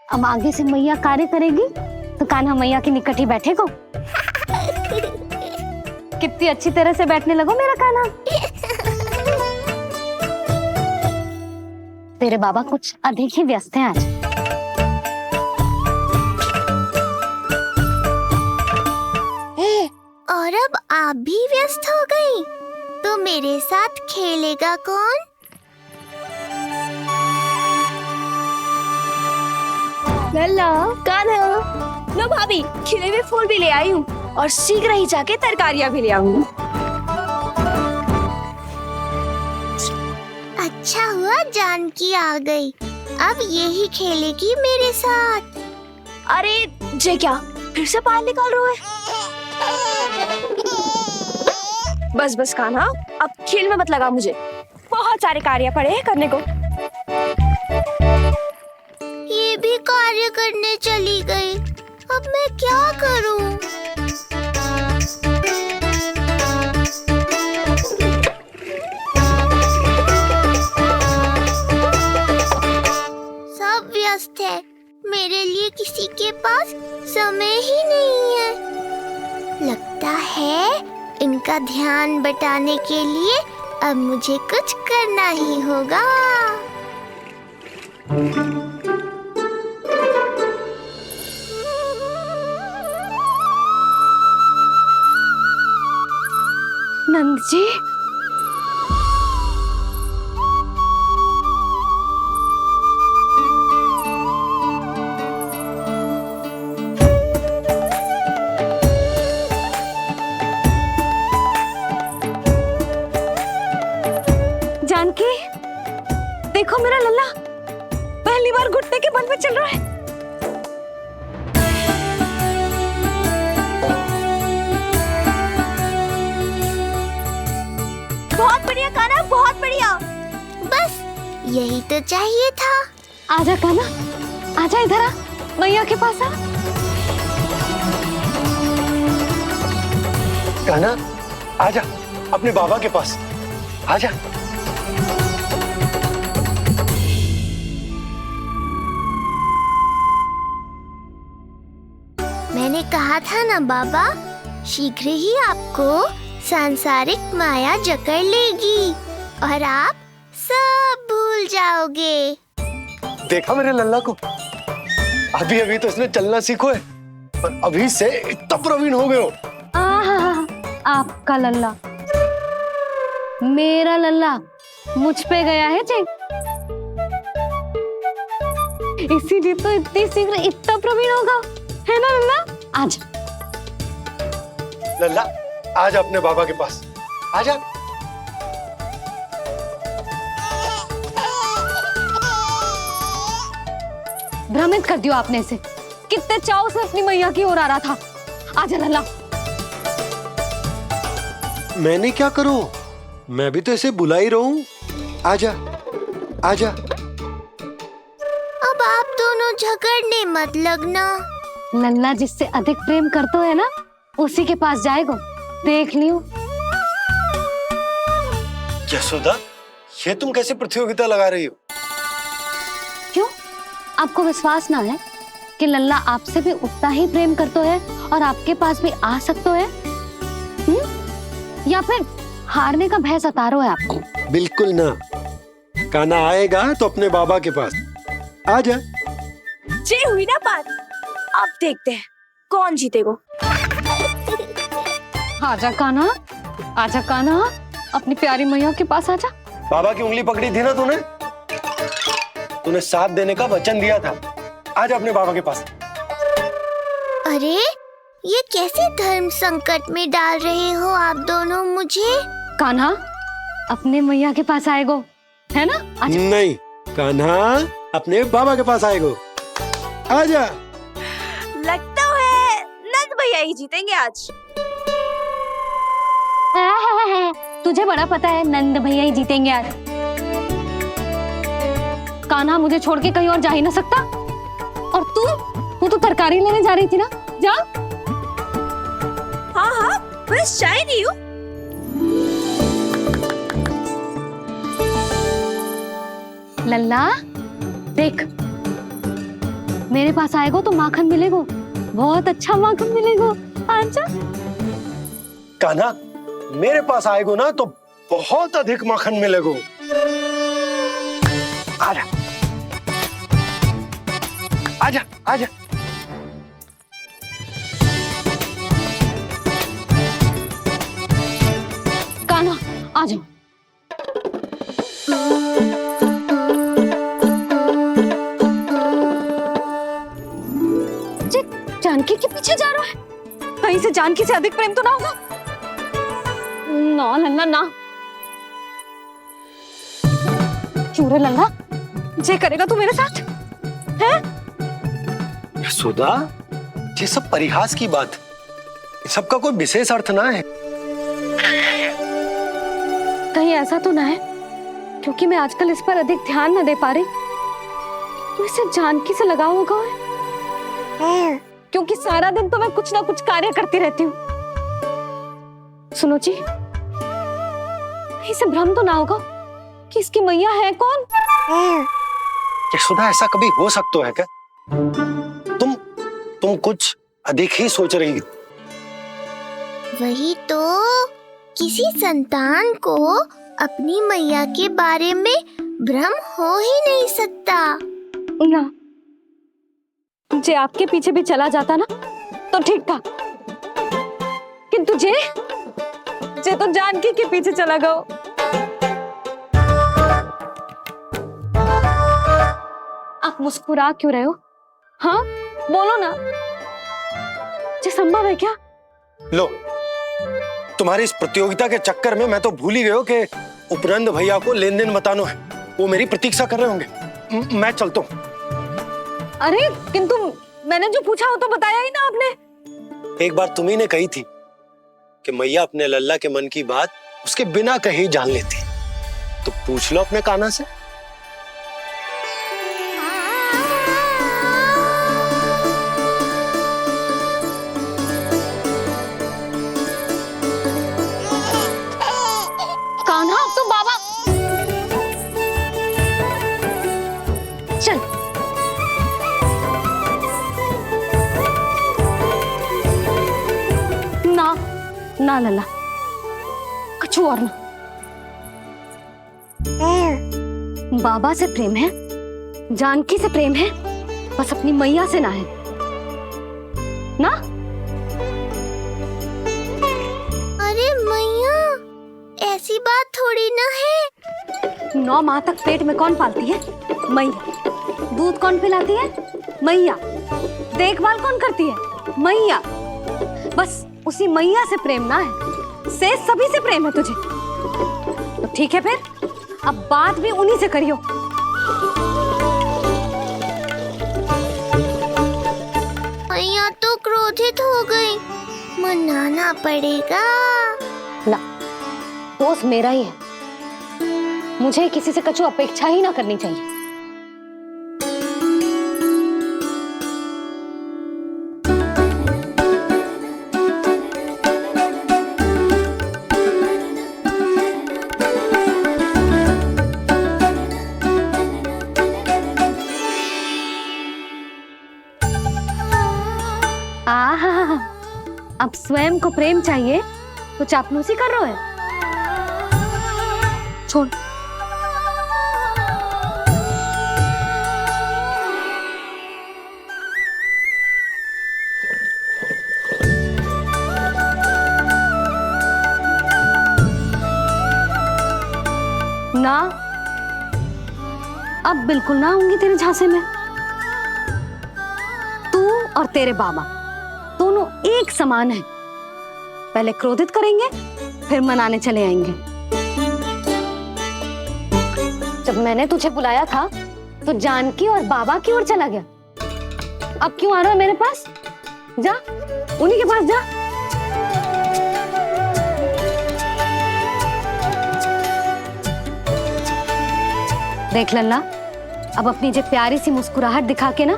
अब आगे से मैया कार्य करेगी तो कान्हा मैया के निकट ही बैठेगा। कितनी अच्छी तरह से बैठने लगो मेरा कान्हा। तेरे बाबा कुछ अधिक ही व्यस्त हैं आज। और अब आप भी व्यस्त हो गई, तो मेरे साथ खेलेगा कौन? लल्ला, कान्हा, लो भाभी, खिले हुए फूल भी ले आई हूँ और शीघ्र ही जाके तरकारियाँ भी ले आऊंगी। अच्छा हुआ जानकी आ गई, अब यही खेलेगी मेरे साथ। अरे जे क्या, फिर से पाल निकाल रहे हो? बस बस कान्हा, अब खेल में मत लगा मुझे। बहुत सारे कार्य पड़े हैं करने को। ये भी कार्य करने चली गई, अब मैं क्या करूं? सब व्यस्त है, मेरे लिए किसी के पास समय ही नहीं है। लगता है इनका ध्यान बटाने के लिए अब मुझे कुछ करना ही होगा। नंद जी, जानकी, देखो मेरा लल्ला पहली बार घुटने के बल पे चल रहा है। बहुत बढ़िया कान्हा, बहुत बढ़िया। बस यही तो चाहिए था। आजा कान्हा, आजा इधर आ, मैया के पास आ। कान्हा, आजा अपने बाबा के पास, आजा। मैंने कहा था ना बाबा, शीघ्र ही आपको सांसारिक माया जकड़ लेगी और आप सब भूल जाओगे। देखा मेरे लल्ला को, अभी अभी तो इसने चलना सीखो है और अभी से इतना प्रवीण हो गए हो। आपका लल्ला, मेरा लल्ला मुझ पे गया है जी, इसीलिए तो इतनी शीघ्र इतना प्रवीण होगा, है ना लल्ला? आज लल्ला आजा अपने बाबा के पास, आजा। भ्रमित कर दियो आपने इसे, कितने चाव से अपनी मैया की ओर आ रहा था। आजा लल्ला। मैंने क्या करूं, मैं भी तो इसे बुला ही रहा हूं। आजा आजा। अब आप दोनों झगड़ने मत लगना। लल्ला जिससे अधिक प्रेम करते है ना, उसी के पास जाएगा, देख लियो। यशोदा, ये तुम कैसे प्रतियोगिता लगा रही हो? क्यों, आपको विश्वास ना है कि लल्ला आपसे भी उतना ही प्रेम करते है और आपके पास भी आ सकते है? या फिर हारने का भय सता रहा है आपको? बिल्कुल ना, कान्हा आएगा तो अपने बाबा के पास। आजा। जे हुई ना बात, अब देखते हैं कौन जीतेगा। आजा कान्हा, आजा कान्हा, अपनी प्यारी मैया के पास आजा। बाबा की उंगली पकड़ी थी ना तूने साथ देने का वचन दिया था। आजा अपने बाबा के पास। अरे ये कैसे धर्म संकट में डाल रहे हो आप दोनों मुझे? कान्हा अपने मैया के पास आएगो, है ना? आजा। नहीं, कान्हा अपने बाबा के पास आएगो। आजा। लगता है नंद भैया ही जीतेंगे आज। तुझे बड़ा पता है नंद भैया ही जीतेंगे आज। कान्हा मुझे छोड़ के कहीं और जा ही ना सकता। और तू तो तरकारी लेने जा रही थी ना, जा। हाँ, बस जा ही रही हूँ। लल्ला देख, मेरे पास आएगो तो माखन मिलेगो, बहुत अच्छा माखन मिलेगो। आजा। कान्हा मेरे पास आएगो ना तो बहुत अधिक माखन मिलेगो। आजा आजा आजा। कान्हा आ जाओ। जानकी के पीछे जा रहा है, कहीं से जानकी से अधिक प्रेम तो ना होगा? ना लल्ला ना। क्यों रे लल्ला, जे करेगा तू मेरे साथ है? यशोदा, ये सब परिहास की बात, सबका कोई विशेष अर्थ ना है। कहीं ऐसा तो ना है क्योंकि मैं आजकल इस पर अधिक ध्यान न दे पा रही तो इसे जानकी से लगाव होगा है? क्योंकि सारा दिन तो मैं कुछ ना कुछ कार्य करती रहती हूँ। सुनो जी, इसे भ्रम तो ना होगा कि इसकी मैया है कौन? यशोदा, ऐसा कभी हो सकता है क्या? तुम कुछ अधिक ही सोच रही हो। वही तो, किसी संतान को अपनी मैया के बारे में भ्रम हो ही नहीं सकता ना। जे आपके पीछे भी चला जाता ना तो ठीक था, किंतु जे तो जानकी के पीछे चला गया। आप मुस्कुरा क्यों रहे हो? हाँ बोलो ना, ये संभव है क्या? लो, तुम्हारी इस प्रतियोगिता के चक्कर में मैं तो भूल ही गया कि उपनंद भैया को लेन देन बताना है। वो मेरी प्रतीक्षा कर रहे होंगे। मैं चलता हूँ। अरे किंतु मैंने जो पूछा वो तो बताया ही ना आपने। एक बार तुम्ही ने कही थी कि मैया अपने लल्ला के मन की बात उसके बिना कहीं जान लेती, तो पूछ लो अपने कान्हा से। कान्हा अब तो बाबा चल। ना ना लल्ला, कछु और ना। बाबा से प्रेम है, जानकी से प्रेम है, बस अपनी मैया से ना है ना। अरे मैया, ऐसी बात थोड़ी ना है। 9 माह तक पेट में कौन पालती है? मैया। दूध कौन पिलाती है? मैया। देखभाल कौन करती है? मैया। बस उसी मैया से प्रेम ना है, से सभी से प्रेम है तुझे। तो ठीक है फिर, अब बात भी उन्हीं से करियो। मैया तो क्रोधित हो गई, मनाना पड़ेगा। ना, दोस्त मेरा ही है, मुझे किसी से कछु अपेक्षा ही ना करनी चाहिए। अब स्वयं को प्रेम चाहिए तो चापलूसी कर रहे हो? छोड़। ना, अब बिल्कुल ना आऊंगी तेरे झांसे में। तू और तेरे बाबा दोनों एक समान हैं। पहले क्रोधित करेंगे, फिर मनाने चले आएंगे। जब मैंने तुझे बुलाया था तो जानकी और बाबा की ओर चला गया। अब क्यों आ रहा है मेरे पास? जा, उन्हीं के पास जा। देख लल्ला, अब अपनी जो प्यारी सी मुस्कुराहट दिखा के ना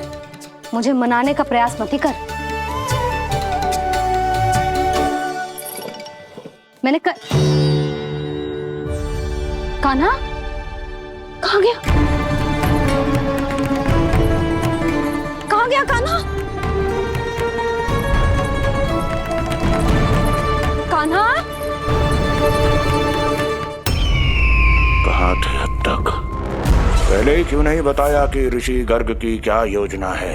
मुझे मनाने का प्रयास मत ही कर। मैंने कान्हा कहाँ गया? कहाँ गया कान्हा? कान्हा कहाँ थे अब तक? पहले ही क्यों नहीं बताया कि ऋषि गर्ग की क्या योजना है?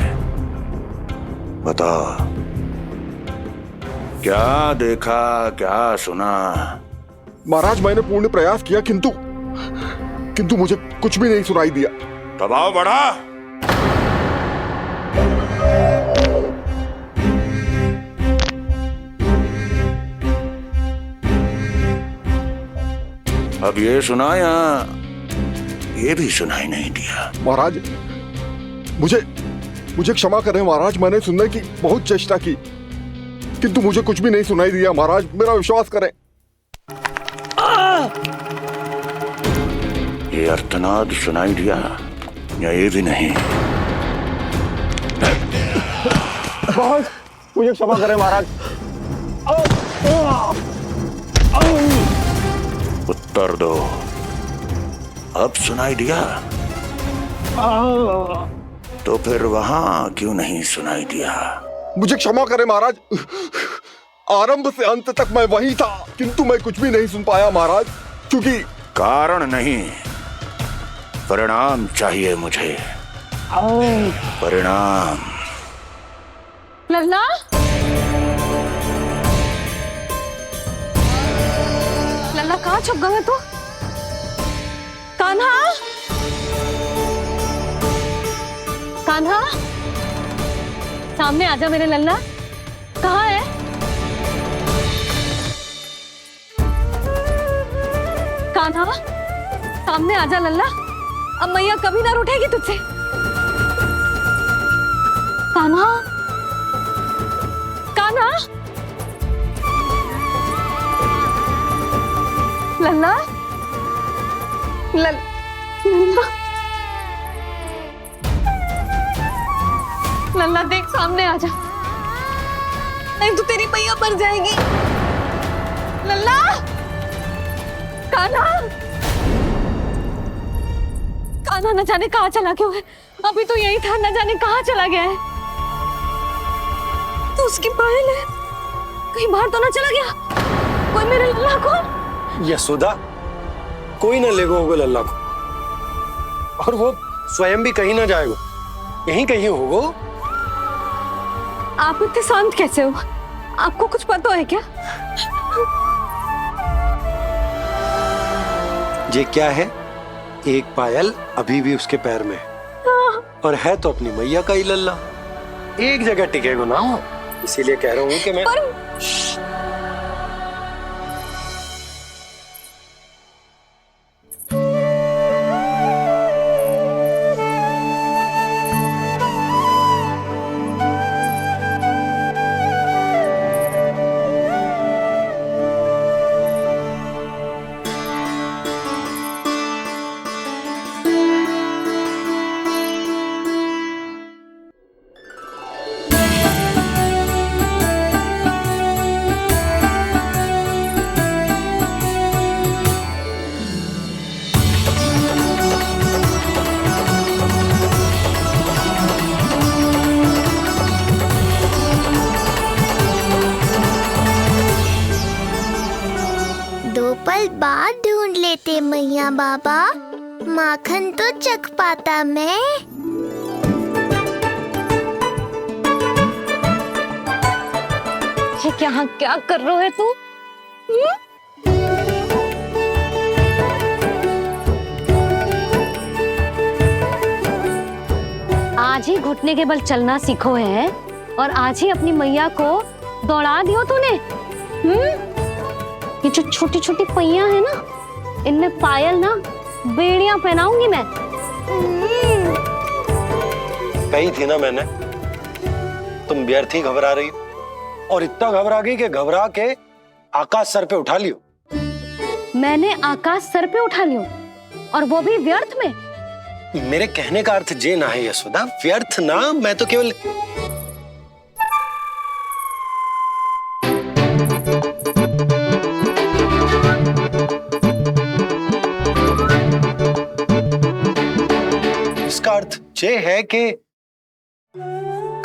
बता, क्या देखा, क्या सुना? महाराज, मैंने पूर्ण प्रयास किया किंतु मुझे कुछ भी नहीं सुनाई दिया। दबाव बढ़ा। अब ये सुना या ये भी सुनाई नहीं दिया? महाराज, मुझे क्षमा करें महाराज, मैंने सुनने की बहुत चेष्टा की किंतु मुझे कुछ भी नहीं सुनाई दिया। महाराज, मेरा विश्वास करें। ये अर्थनाद सुनाई दिया या ये भी नहीं? बहुत मुझे क्षमा करें महाराज। उत्तर दो, अब सुनाई दिया? तो फिर वहां क्यों नहीं सुनाई दिया? मुझे क्षमा करें महाराज, आरंभ से अंत तक मैं वही था किंतु मैं कुछ भी नहीं सुन पाया महाराज, क्योंकि कारण नहीं, परिणाम चाहिए मुझे। परिणाम। लल्ला, लल्ला कहाँ छुप गए तू? कान्हा, कान्हा, सामने आजा मेरे लल्ला। कहाँ है? कान्हा, सामने आजा लल्ला। अब मैया कभी ना रूठेगी तुझसे। कान्हा, कान्हा, लल्ला, लल्ला, लल्ला देख, सामने आ जा, नहीं तो तेरी मैया मर जाएगी। लल्ला, कान्हा, कान्हा न जाने कहाँ चला गया है। अभी तो यही था, न जाने कहाँ चला गया है। तो उसकी पायल है, कहीं बाहर तो ना चला गया? कोई मेरे लल्ला को। यशोदा, कोई ना लेगो होगा लल्ला को, और वो स्वयं भी कहीं ना जाएगो, यहीं कहीं होगो। आप इतने शांत कैसे हो? आपको कुछ पता है क्या? ये क्या है? एक पायल अभी भी उसके पैर में है, और है तो अपनी मैया का ही लल्ला, एक जगह टिकेगो ना हो, इसीलिए कह रहा हूँ कि मैं पल बाद ढूंढ लेते मैया बाबा, माखन तो चख पाता मैं। ये क्या क्या कर रहे हो तू? आज ही घुटने के बल चलना सीखो है, और आज ही अपनी मैया को दौड़ा दियो तूने। ये जो छोटी छोटी पहियां है ना, इनमें पायल ना बेड़ियां पहनाऊंगी मैं। कही थी ना मैंने, तुम व्यर्थ ही घबरा रही हो, और इतना घबरा गई कि घबरा के आकाश सर पे उठा लियो। मैंने आकाश सर पे उठा लियो, और वो भी व्यर्थ में? मेरे कहने का अर्थ जे ना है यशोदा, व्यर्थ ना, मैं तो केवल इसका अर्थ ये है कि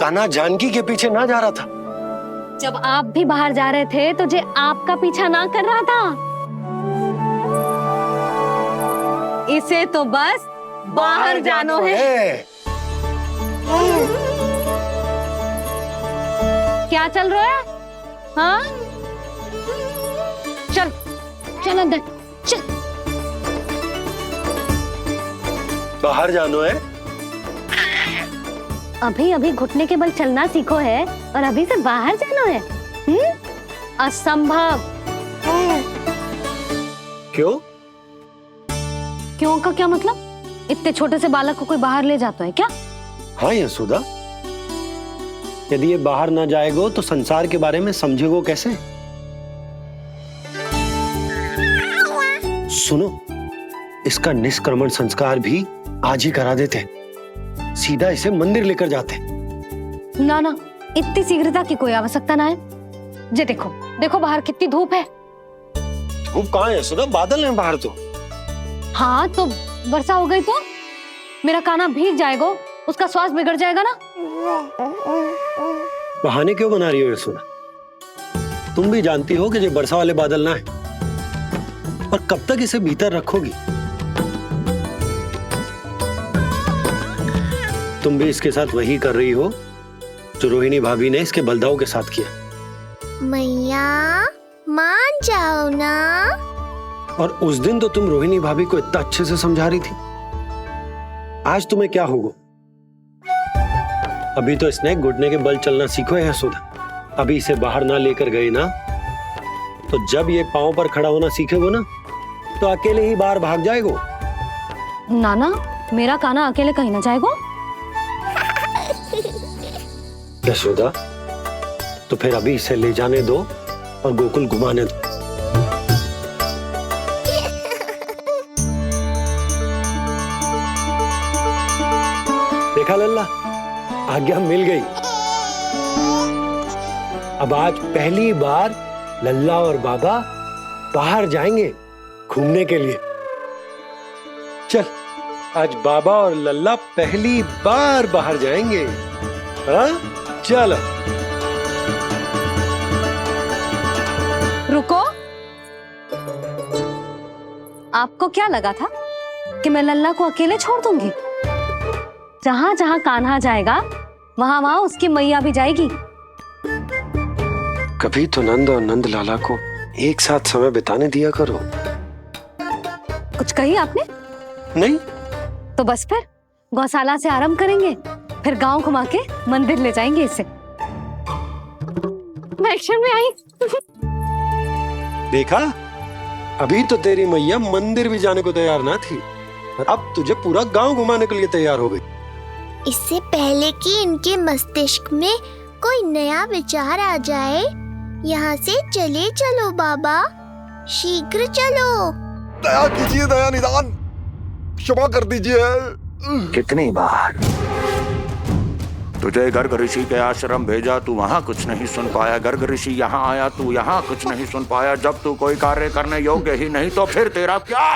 कान्हा जानकी के पीछे ना जा रहा था। जब आप भी बाहर जा रहे थे तो जे आपका पीछा ना कर रहा था। इसे तो बस बाहर जानो है। क्या चल रहा है? हाँ, चल चल अंदर चल। बाहर जानो है? अभी अभी घुटने के बल चलना सीखो है, और अभी से बाहर जाना है? असंभव। क्यों? क्यों का क्या मतलब? इतने छोटे से बालक को कोई बाहर ले जाता है क्या? हाँ यशोदा, यदि ये बाहर ना जाएगो तो संसार के बारे में समझेगो कैसे? सुनो, इसका निष्क्रमण संस्कार भी आज ही करा देते, सीधा इसे मंदिर लेकर जाते। ना ना, इतनी शीघ्रता की कोई आवश्यकता ना है। जे देखो देखो बाहर कितनी धूप है। धूप कहाँ है यशोदा? बादल हैं बाहर तो। हाँ तो वर्षा हो गई तो मेरा कान्हा भीग जाएगा, उसका स्वास्थ्य बिगड़ जाएगा ना। बहाने क्यों बना रही हो यशोदा? तुम भी जानती हो कि ये वर्षा वाले बादल ना है, और कब तक इसे भीतर रखोगी? तुम भी इसके साथ वही कर रही हो जो रोहिणी भाभी ने इसके बलदाऊ के साथ किया। मैया मान जाओ ना। और उस दिन तो तुम रोहिणी भाभी को इतना अच्छे से समझा रही थी, आज तुम्हें क्या होगा? अभी तो इसने घुटने के बल चलना सीखो है यशोदा। अभी इसे बाहर ना लेकर गए ना, तो जब ये पांव पर खड़ा होना सीखेगो ना, तो अकेले ही बाहर भाग जाएगो। नाना, मेरा कान्हा अकेले कहीं ना जाएगो। यशोदा, तो फिर अभी इसे ले जाने दो और गोकुल घुमाने दो। देखा लल्ला, आज्ञा मिल गई। अब आज पहली बार लल्ला और बाबा बाहर जाएंगे घूमने के लिए। चल, आज बाबा और लल्ला पहली बार बाहर जाएंगे। हाँ, चलो। रुको आपको क्या लगा था कि मैं लल्ला को अकेले छोड़ दूंगी? जहां जहां कान्हा जाएगा वहां वहां उसकी मैया भी जाएगी। कभी तो नंद और नंद लाला को एक साथ समय बिताने दिया करो। कुछ कही आपने? नहीं। तो बस फिर गौशाला से आरंभ करेंगे, फिर गांव घुमा के मंदिर ले जाएंगे इसे। मैं एक्शन में आई। देखा, अभी तो तेरी मैया मंदिर भी जाने को तैयार ना थी, और अब तुझे पूरा गांव घुमाने के लिए तैयार हो गई। इससे पहले कि इनके मस्तिष्क में कोई नया विचार आ जाए, यहाँ से चले चलो बाबा, शीघ्र चलो। दया कीजिए, दया निदान, क्षमा कर दीजिए। कितनी बार तुझे गर्ग ऋषि के आश्रम भेजा, तू वहाँ कुछ नहीं सुन पाया। गर्ग ऋषि यहाँ आया, तू यहाँ कुछ नहीं सुन पाया। जब तू कोई कार्य करने योग्य ही नहीं तो फिर तेरा क्या?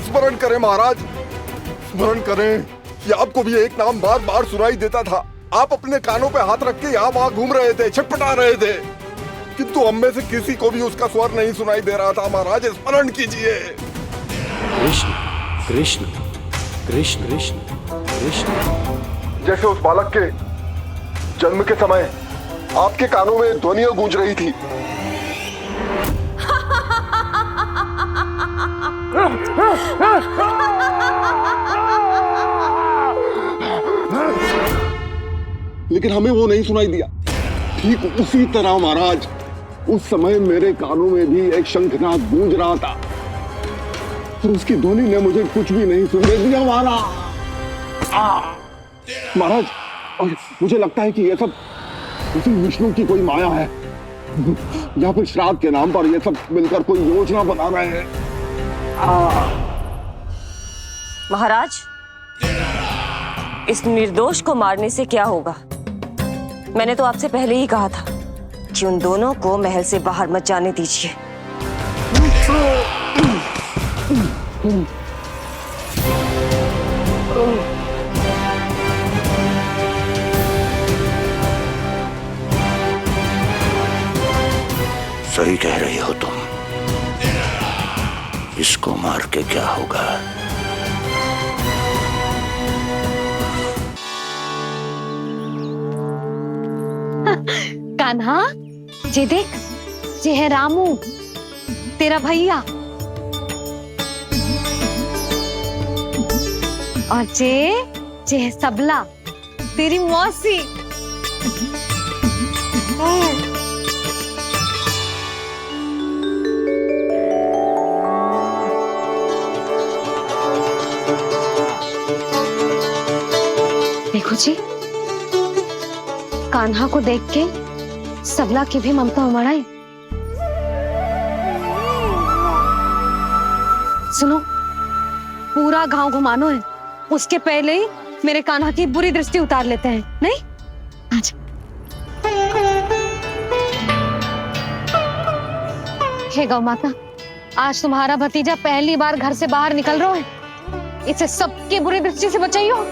स्मरण करें महाराज, स्मरण करें कि आपको भी एक नाम बार बार सुनाई देता था। आप अपने कानों पे हाथ रख के यहाँ वहाँ घूम रहे थे, छटपटा रहे थे, किंतु हम में से किसी को भी उसका स्वर नहीं सुनाई दे रहा था। महाराज स्मरण कीजिए। कृष्ण कृष्ण कृष्ण कृष्ण कृष्ण। जैसे उस बालक के जन्म के समय आपके कानों में ध्वनियां गूंज रही थी। लेकिन हमें वो नहीं सुनाई दिया। ठीक उसी तरह महाराज, उस समय मेरे कानों में भी एक शंखनाद गूंज रहा था, और उसकी ध्वनि ने मुझे कुछ भी नहीं सुनने दिया। महाराज, और मुझे लगता है कि ये सब उसी विष्णु की कोई माया है, या फिर श्राद्ध के नाम पर ये सब मिलकर कोई योजना बना रहे हैं। महाराज, इस निर्दोष को मारने से क्या होगा? मैंने तो आपसे पहले ही कहा था कि उन दोनों को महल से बाहर मत जाने दीजिए। सही कह रही हो तुम। इसको मार के क्या होगा? कान्हा, जे देख, जे है रामू, तेरा भैया, और जे है सबला, तेरी मौसी। देखो जी, कान्हा को देख के सबला की भी ममता उमड़ आई। सुनो, पूरा गांव घुमानो है, उसके पहले ही मेरे कान्हा की बुरी दृष्टि उतार लेते हैं, नहीं? अच्छा। हे गौ माता, आज तुम्हारा भतीजा पहली बार घर से बाहर निकल रहा है, इसे सबकी बुरी दृष्टि से बचाइयो।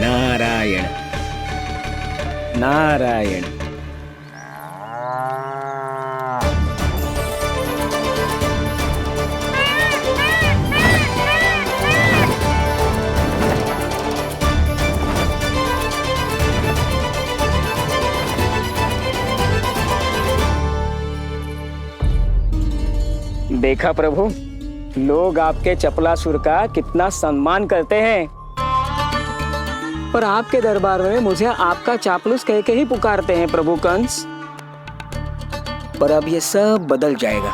नारायण नारायण। देखा प्रभु, लोग आपके चपलासुर का कितना सम्मान करते हैं, पर आपके दरबार में मुझे आपका चापलूस कह के ही पुकारते हैं प्रभु कंस। पर अब ये सब बदल जाएगा।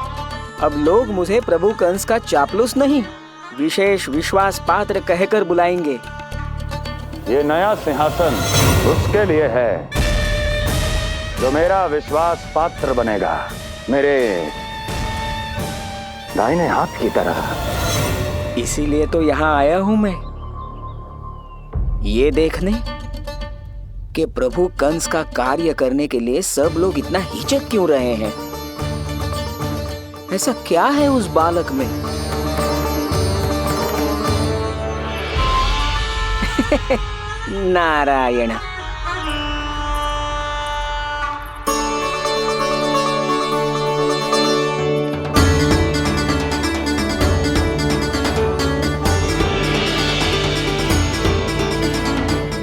अब लोग मुझे प्रभु कंस का चापलूस नहीं, विशेष विश्वास पात्र कहकर बुलाएंगे। ये नया सिंहासन उसके लिए है जो मेरा विश्वास पात्र बनेगा, मेरे दाहिने हाथ की तरह। इसीलिए तो यहाँ आया हूं मैं, ये देखने कि प्रभु कंस का कार्य करने के लिए सब लोग इतना हिचक क्यों रहे हैं? ऐसा क्या है उस बालक में? नारायण।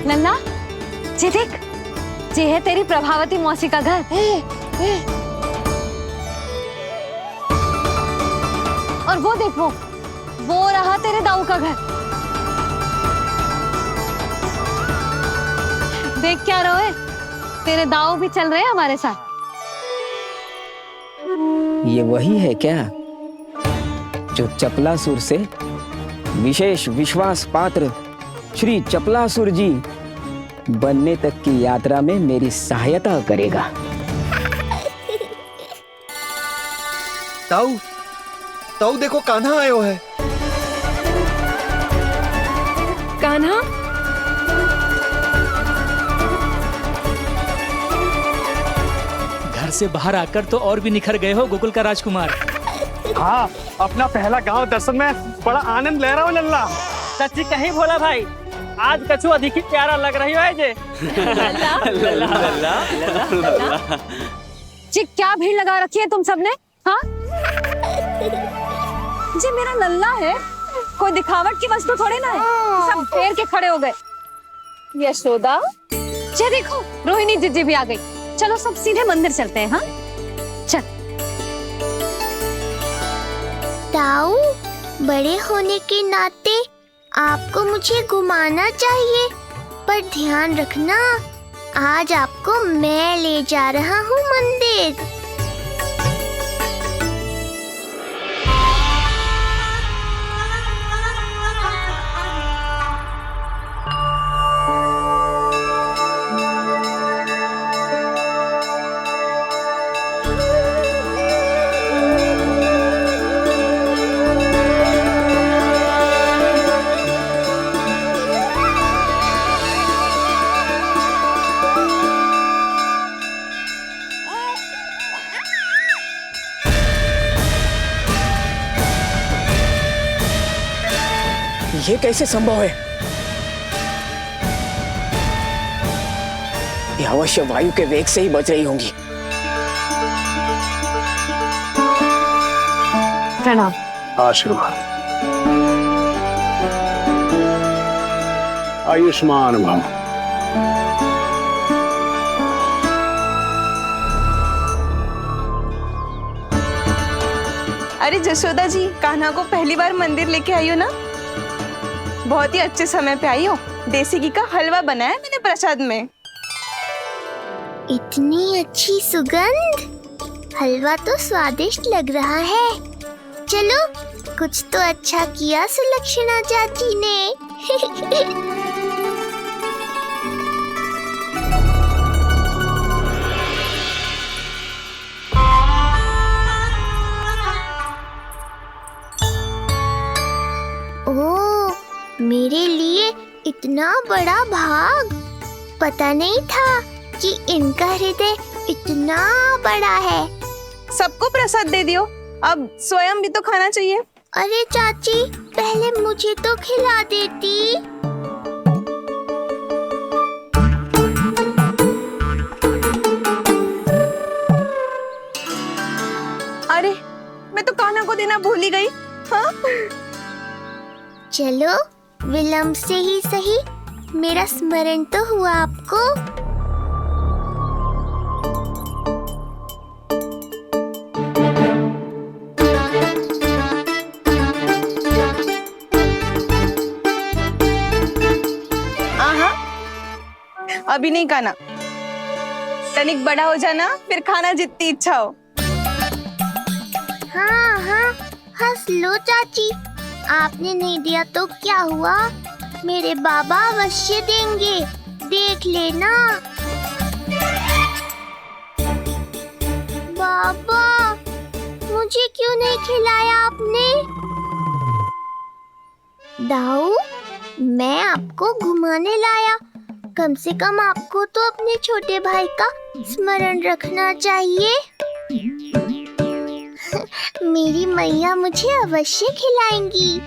नन्ना, ये देख, ये है तेरी प्रभावती मौसी का घर। और वो देख, वो रहा तेरे दाऊ का घर। देख क्या रोए, तेरे दाऊ भी चल रहे हैं हमारे साथ। ये वही है क्या जो चपलासुर से विशेष विश्वास पात्र श्री चपलासुर जी बनने तक की यात्रा में मेरी सहायता करेगा? ताऊ, ताऊ देखो कान्हा आयो है। कान्हा? घर से बाहर आकर तो और भी निखर गए हो गोकुल का राजकुमार। हाँ, अपना पहला गांव दर्शन में बड़ा आनंद ले रहा हूँ लल्ला। सच्ची कहीं भोला भाई, आज कछु अधिक ही प्यारा लग रही है जे। जी क्या भीड़ लगा रखी है तुम सबने? हाँ जी, मेरा लल्ला है, कोई दिखावट की वस्तु थोड़ी ना है। सब फेर के खड़े हो गए। यशोदा, जी देखो, रोहिणी जीजी भी आ गई। चलो सब सीधे मंदिर चलते हैं। हाँ चल। ताऊ, बड़े होने के नाते आपको मुझे घुमाना चाहिए, पर ध्यान रखना, आज आपको मैं ले जा रहा हूँ मंदिर। ये कैसे संभव है? ये अवश्य वायु के वेग से ही बच रही होंगी। प्रणाम। आशीर्वाद। आयुष्मान भव। अरे जशोदा जी, कान्हा को पहली बार मंदिर लेके आई हो ना? बहुत ही अच्छे समय पे आई हो। देसी घी का हलवा बनाया मैंने प्रसाद में। इतनी अच्छी सुगंध, हलवा तो स्वादिष्ट लग रहा है। चलो, कुछ तो अच्छा किया सुलक्षणा चाची ने। ओह, मेरे लिए इतना बड़ा भाग। पता नहीं था कि इनका हृदय इतना बड़ा है। सबको प्रसाद दे दियो, अब स्वयं भी तो खाना चाहिए। अरे चाची, पहले मुझे तो खिला देती। अरे, मैं तो कान्हा को देना भूल ही गई। हाँ? चलो, विलंब से ही सही, मेरा स्मरण तो हुआ आपको। अभी नहीं खाना, तनिक बड़ा हो जाना, फिर खाना जितनी इच्छा हो। हाँ हाँ, हंस लो चाची, आपने नहीं दिया तो क्या हुआ, मेरे बाबा अवश्य देंगे, देख लेना। बाबा, मुझे क्यों नहीं खिलाया आपने? दाऊ, मैं आपको घुमाने लाया, कम से कम आपको तो अपने छोटे भाई का स्मरण रखना चाहिए। मेरी मैया मुझे अवश्य खिलाएंगी।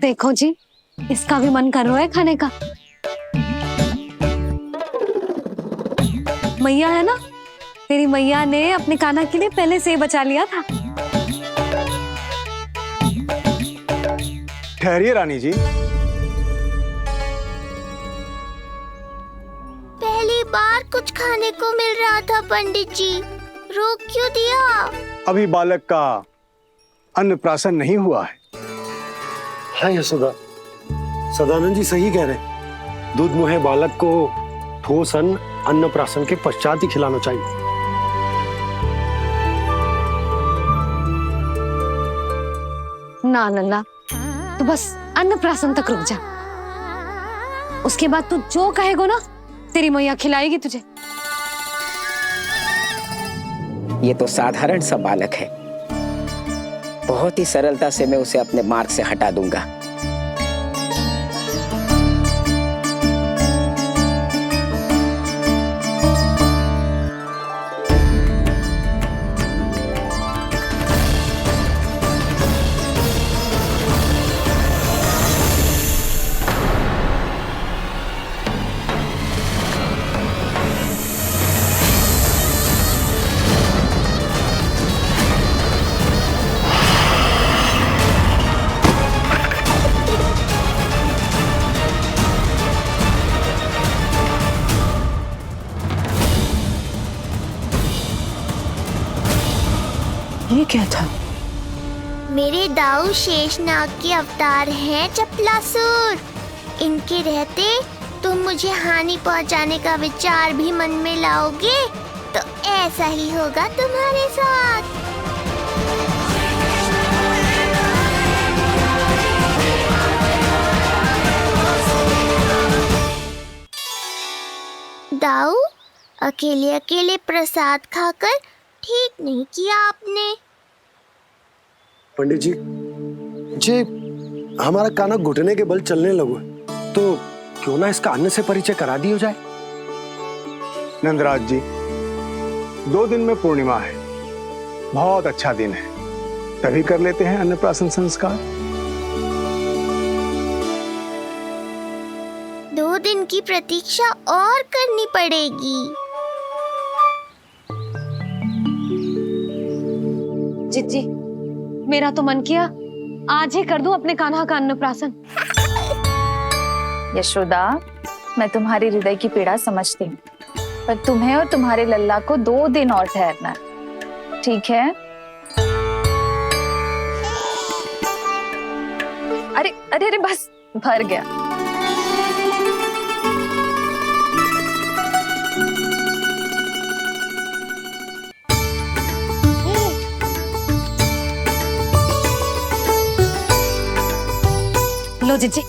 देखो जी, इसका भी मन कर रहा है खाने का। मैया है ना, तेरी मैया ने अपने कान्हा के लिए पहले से ही बचा लिया था। ठहरिए रानी जी। पहली बार कुछ खाने को मिल रहा था पंडित जी, रोक क्यों दिया? अभी बालक का अन्नप्राशन नहीं हुआ है। हाँ यशोदा, सदानंद जी सही कह रहे। दूध मुहे बालक को ठोस अन्नप्राशन के पश्चात ही खिलाना चाहिए। ना नन्ना, तू बस अन्नप्राशन तक रुक जा। उसके बाद तू जो कहेगो ना, तेरी मैया खिलाएगी तुझे। ये तो साधारण सा बालक है, बहुत ही सरलता से मैं उसे अपने मार्ग से हटा दूंगा। ये क्या था? मेरे दाऊ शेषनाग के अवतार हैं चपलासुर। इनके रहते तुम मुझे हानि पहुंचाने का विचार भी मन में लाओगे तो ऐसा ही होगा तुम्हारे साथ। दाऊ, अकेले अकेले प्रसाद खाकर ठीक नहीं किया आपने। पंडित जी, जे हमारा कान्हा घुटने के बल चलने लगो तो क्यों ना इसका अन्न से परिचय करा दिया जाए। नंदराज जी, 2 दिन में पूर्णिमा है, बहुत अच्छा दिन है, तभी कर लेते हैं अन्नप्राशन संस्कार। 2 दिन की प्रतीक्षा और करनी पड़ेगी। जिज्जी, मेरा तो मन किया आज ही कर दूं अपने कान्हा का अन्नप्राशन। यशोदा, मैं तुम्हारी हृदय की पीड़ा समझती हूँ, पर तुम्हें और तुम्हारे लल्ला को 2 दिन और ठहरना है, ठीक है? अरे अरे अरे, बस भर गया। लो जिज्जी।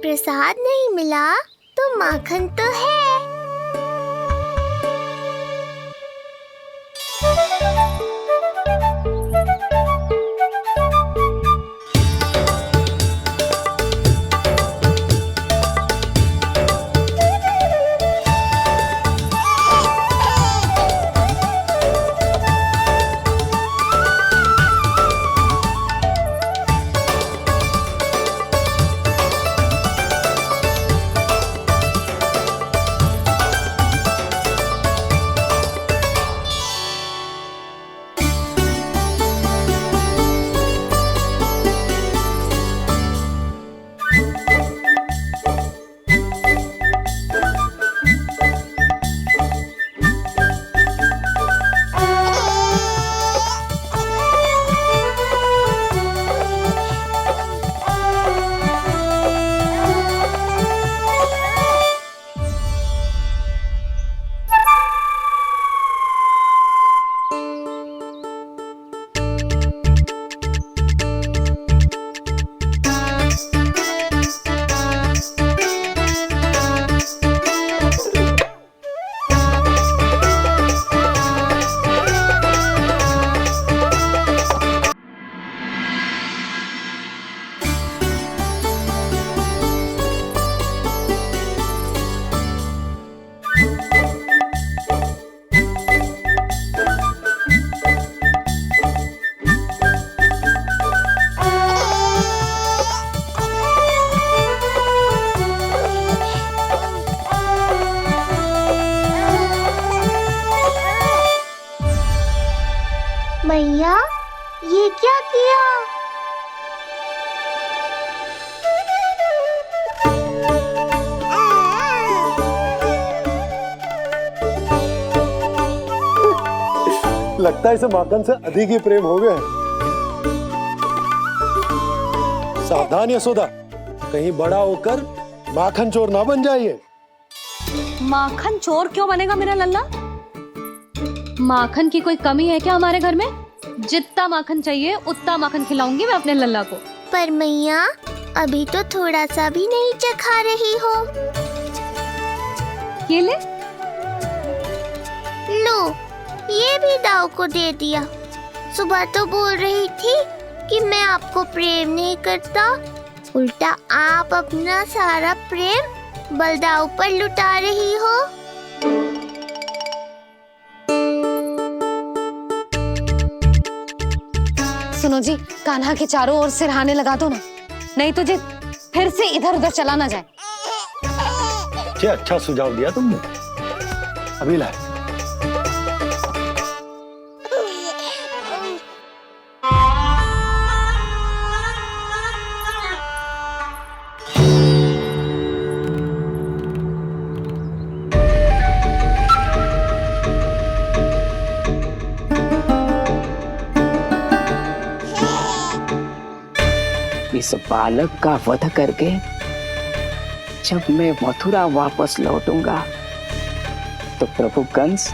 प्रसाद नहीं मिला तो माखन तो है। ये क्या किया? लगता है इसे माखन से अधिक ही प्रेम हो गया है। सावधान यशोदा, कहीं बड़ा होकर माखन चोर ना बन जाइए। माखन चोर क्यों बनेगा मेरा लल्ला? माखन की कोई कमी है क्या हमारे घर में? जितना माखन चाहिए उतना माखन खिलाऊंगी मैं अपने लल्ला को। पर मैया, अभी तो थोड़ा सा भी नहीं चखा रही हो। ये ले। लो, ये भी दाऊ को दे दिया। सुबह तो बोल रही थी कि मैं आपको प्रेम नहीं करता, उल्टा आप अपना सारा प्रेम बलदाऊ पर लुटा रही हो। सुनो जी, कान्हा के चारों ओर सिरहाने लगा दो ना, नहीं तो जी फिर से इधर उधर चला ना जाए। अच्छा सुझाव दिया तुमने। अभी लाए। इस बालक का वध करके जब मैं मथुरा वापस लौटूंगा तो प्रभु कंस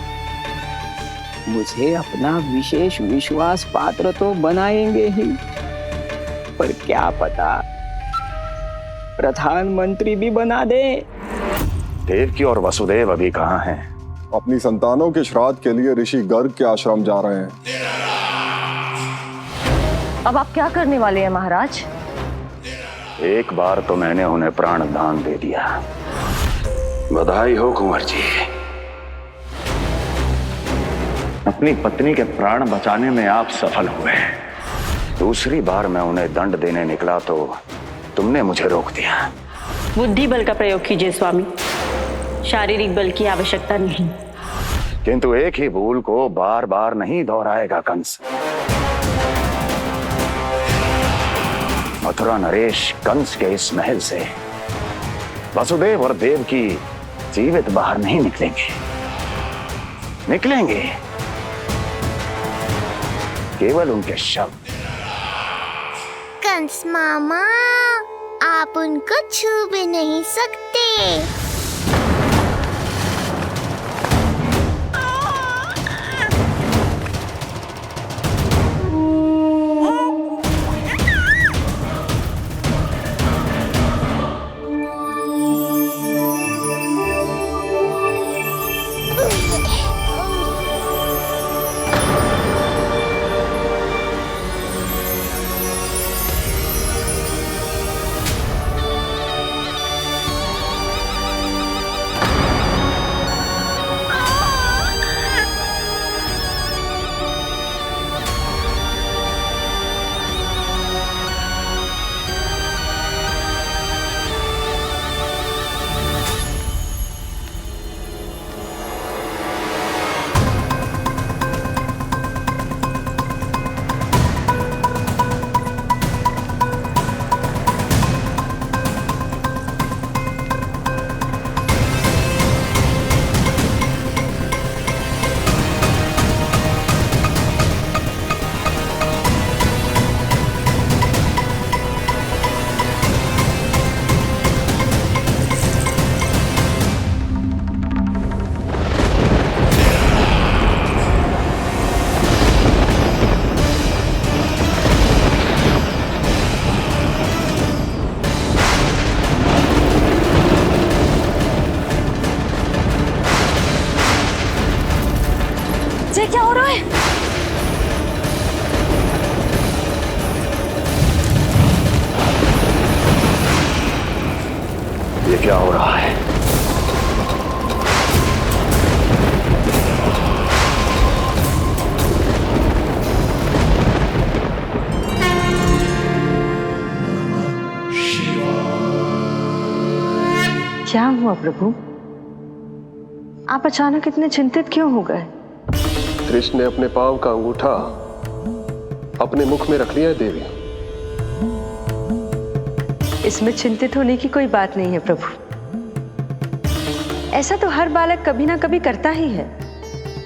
मुझे अपना विशेष विश्वास पात्र तो बनाएंगे ही, पर क्या पता प्रधानमंत्री भी बना दे। देवकी और वसुदेव अभी कहाँ हैं? अपनी संतानों के श्राद्ध के लिए ऋषि गर्ग के आश्रम जा रहे हैं। अब आप क्या करने वाले हैं महाराज? एक बार तो मैंने उन्हें प्राण दान दे दिया। बधाई हो कुंवर जी। अपनी पत्नी के प्राण बचाने में आप सफल हुए। दूसरी बार मैं उन्हें दंड देने निकला तो तुमने मुझे रोक दिया। बुद्धि बल का प्रयोग कीजिए स्वामी, शारीरिक बल की आवश्यकता नहीं। किंतु एक ही भूल को बार बार नहीं दोहराएगा कंस। मथुरा नरेश कंस के इस महल से वसुदेव और देवकी जीवित बाहर नहीं निकलेंगे, केवल उनके शव। कंस मामा, आप उनको छू भी नहीं सकते। क्या हो रहा है? ये क्या हो रहा है? क्या हुआ प्रभु? आप अचानक इतने चिंतित क्यों हो गए? कृष्ण ने अपने पांव का अंगूठा अपने मुख में रख लिया है देवी। इसमें चिंतित होने की कोई बात नहीं है प्रभु। ऐसा तो हर बालक कभी ना कभी करता ही है।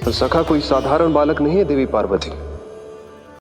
पर सखा कोई साधारण बालक नहीं है देवी पार्वती।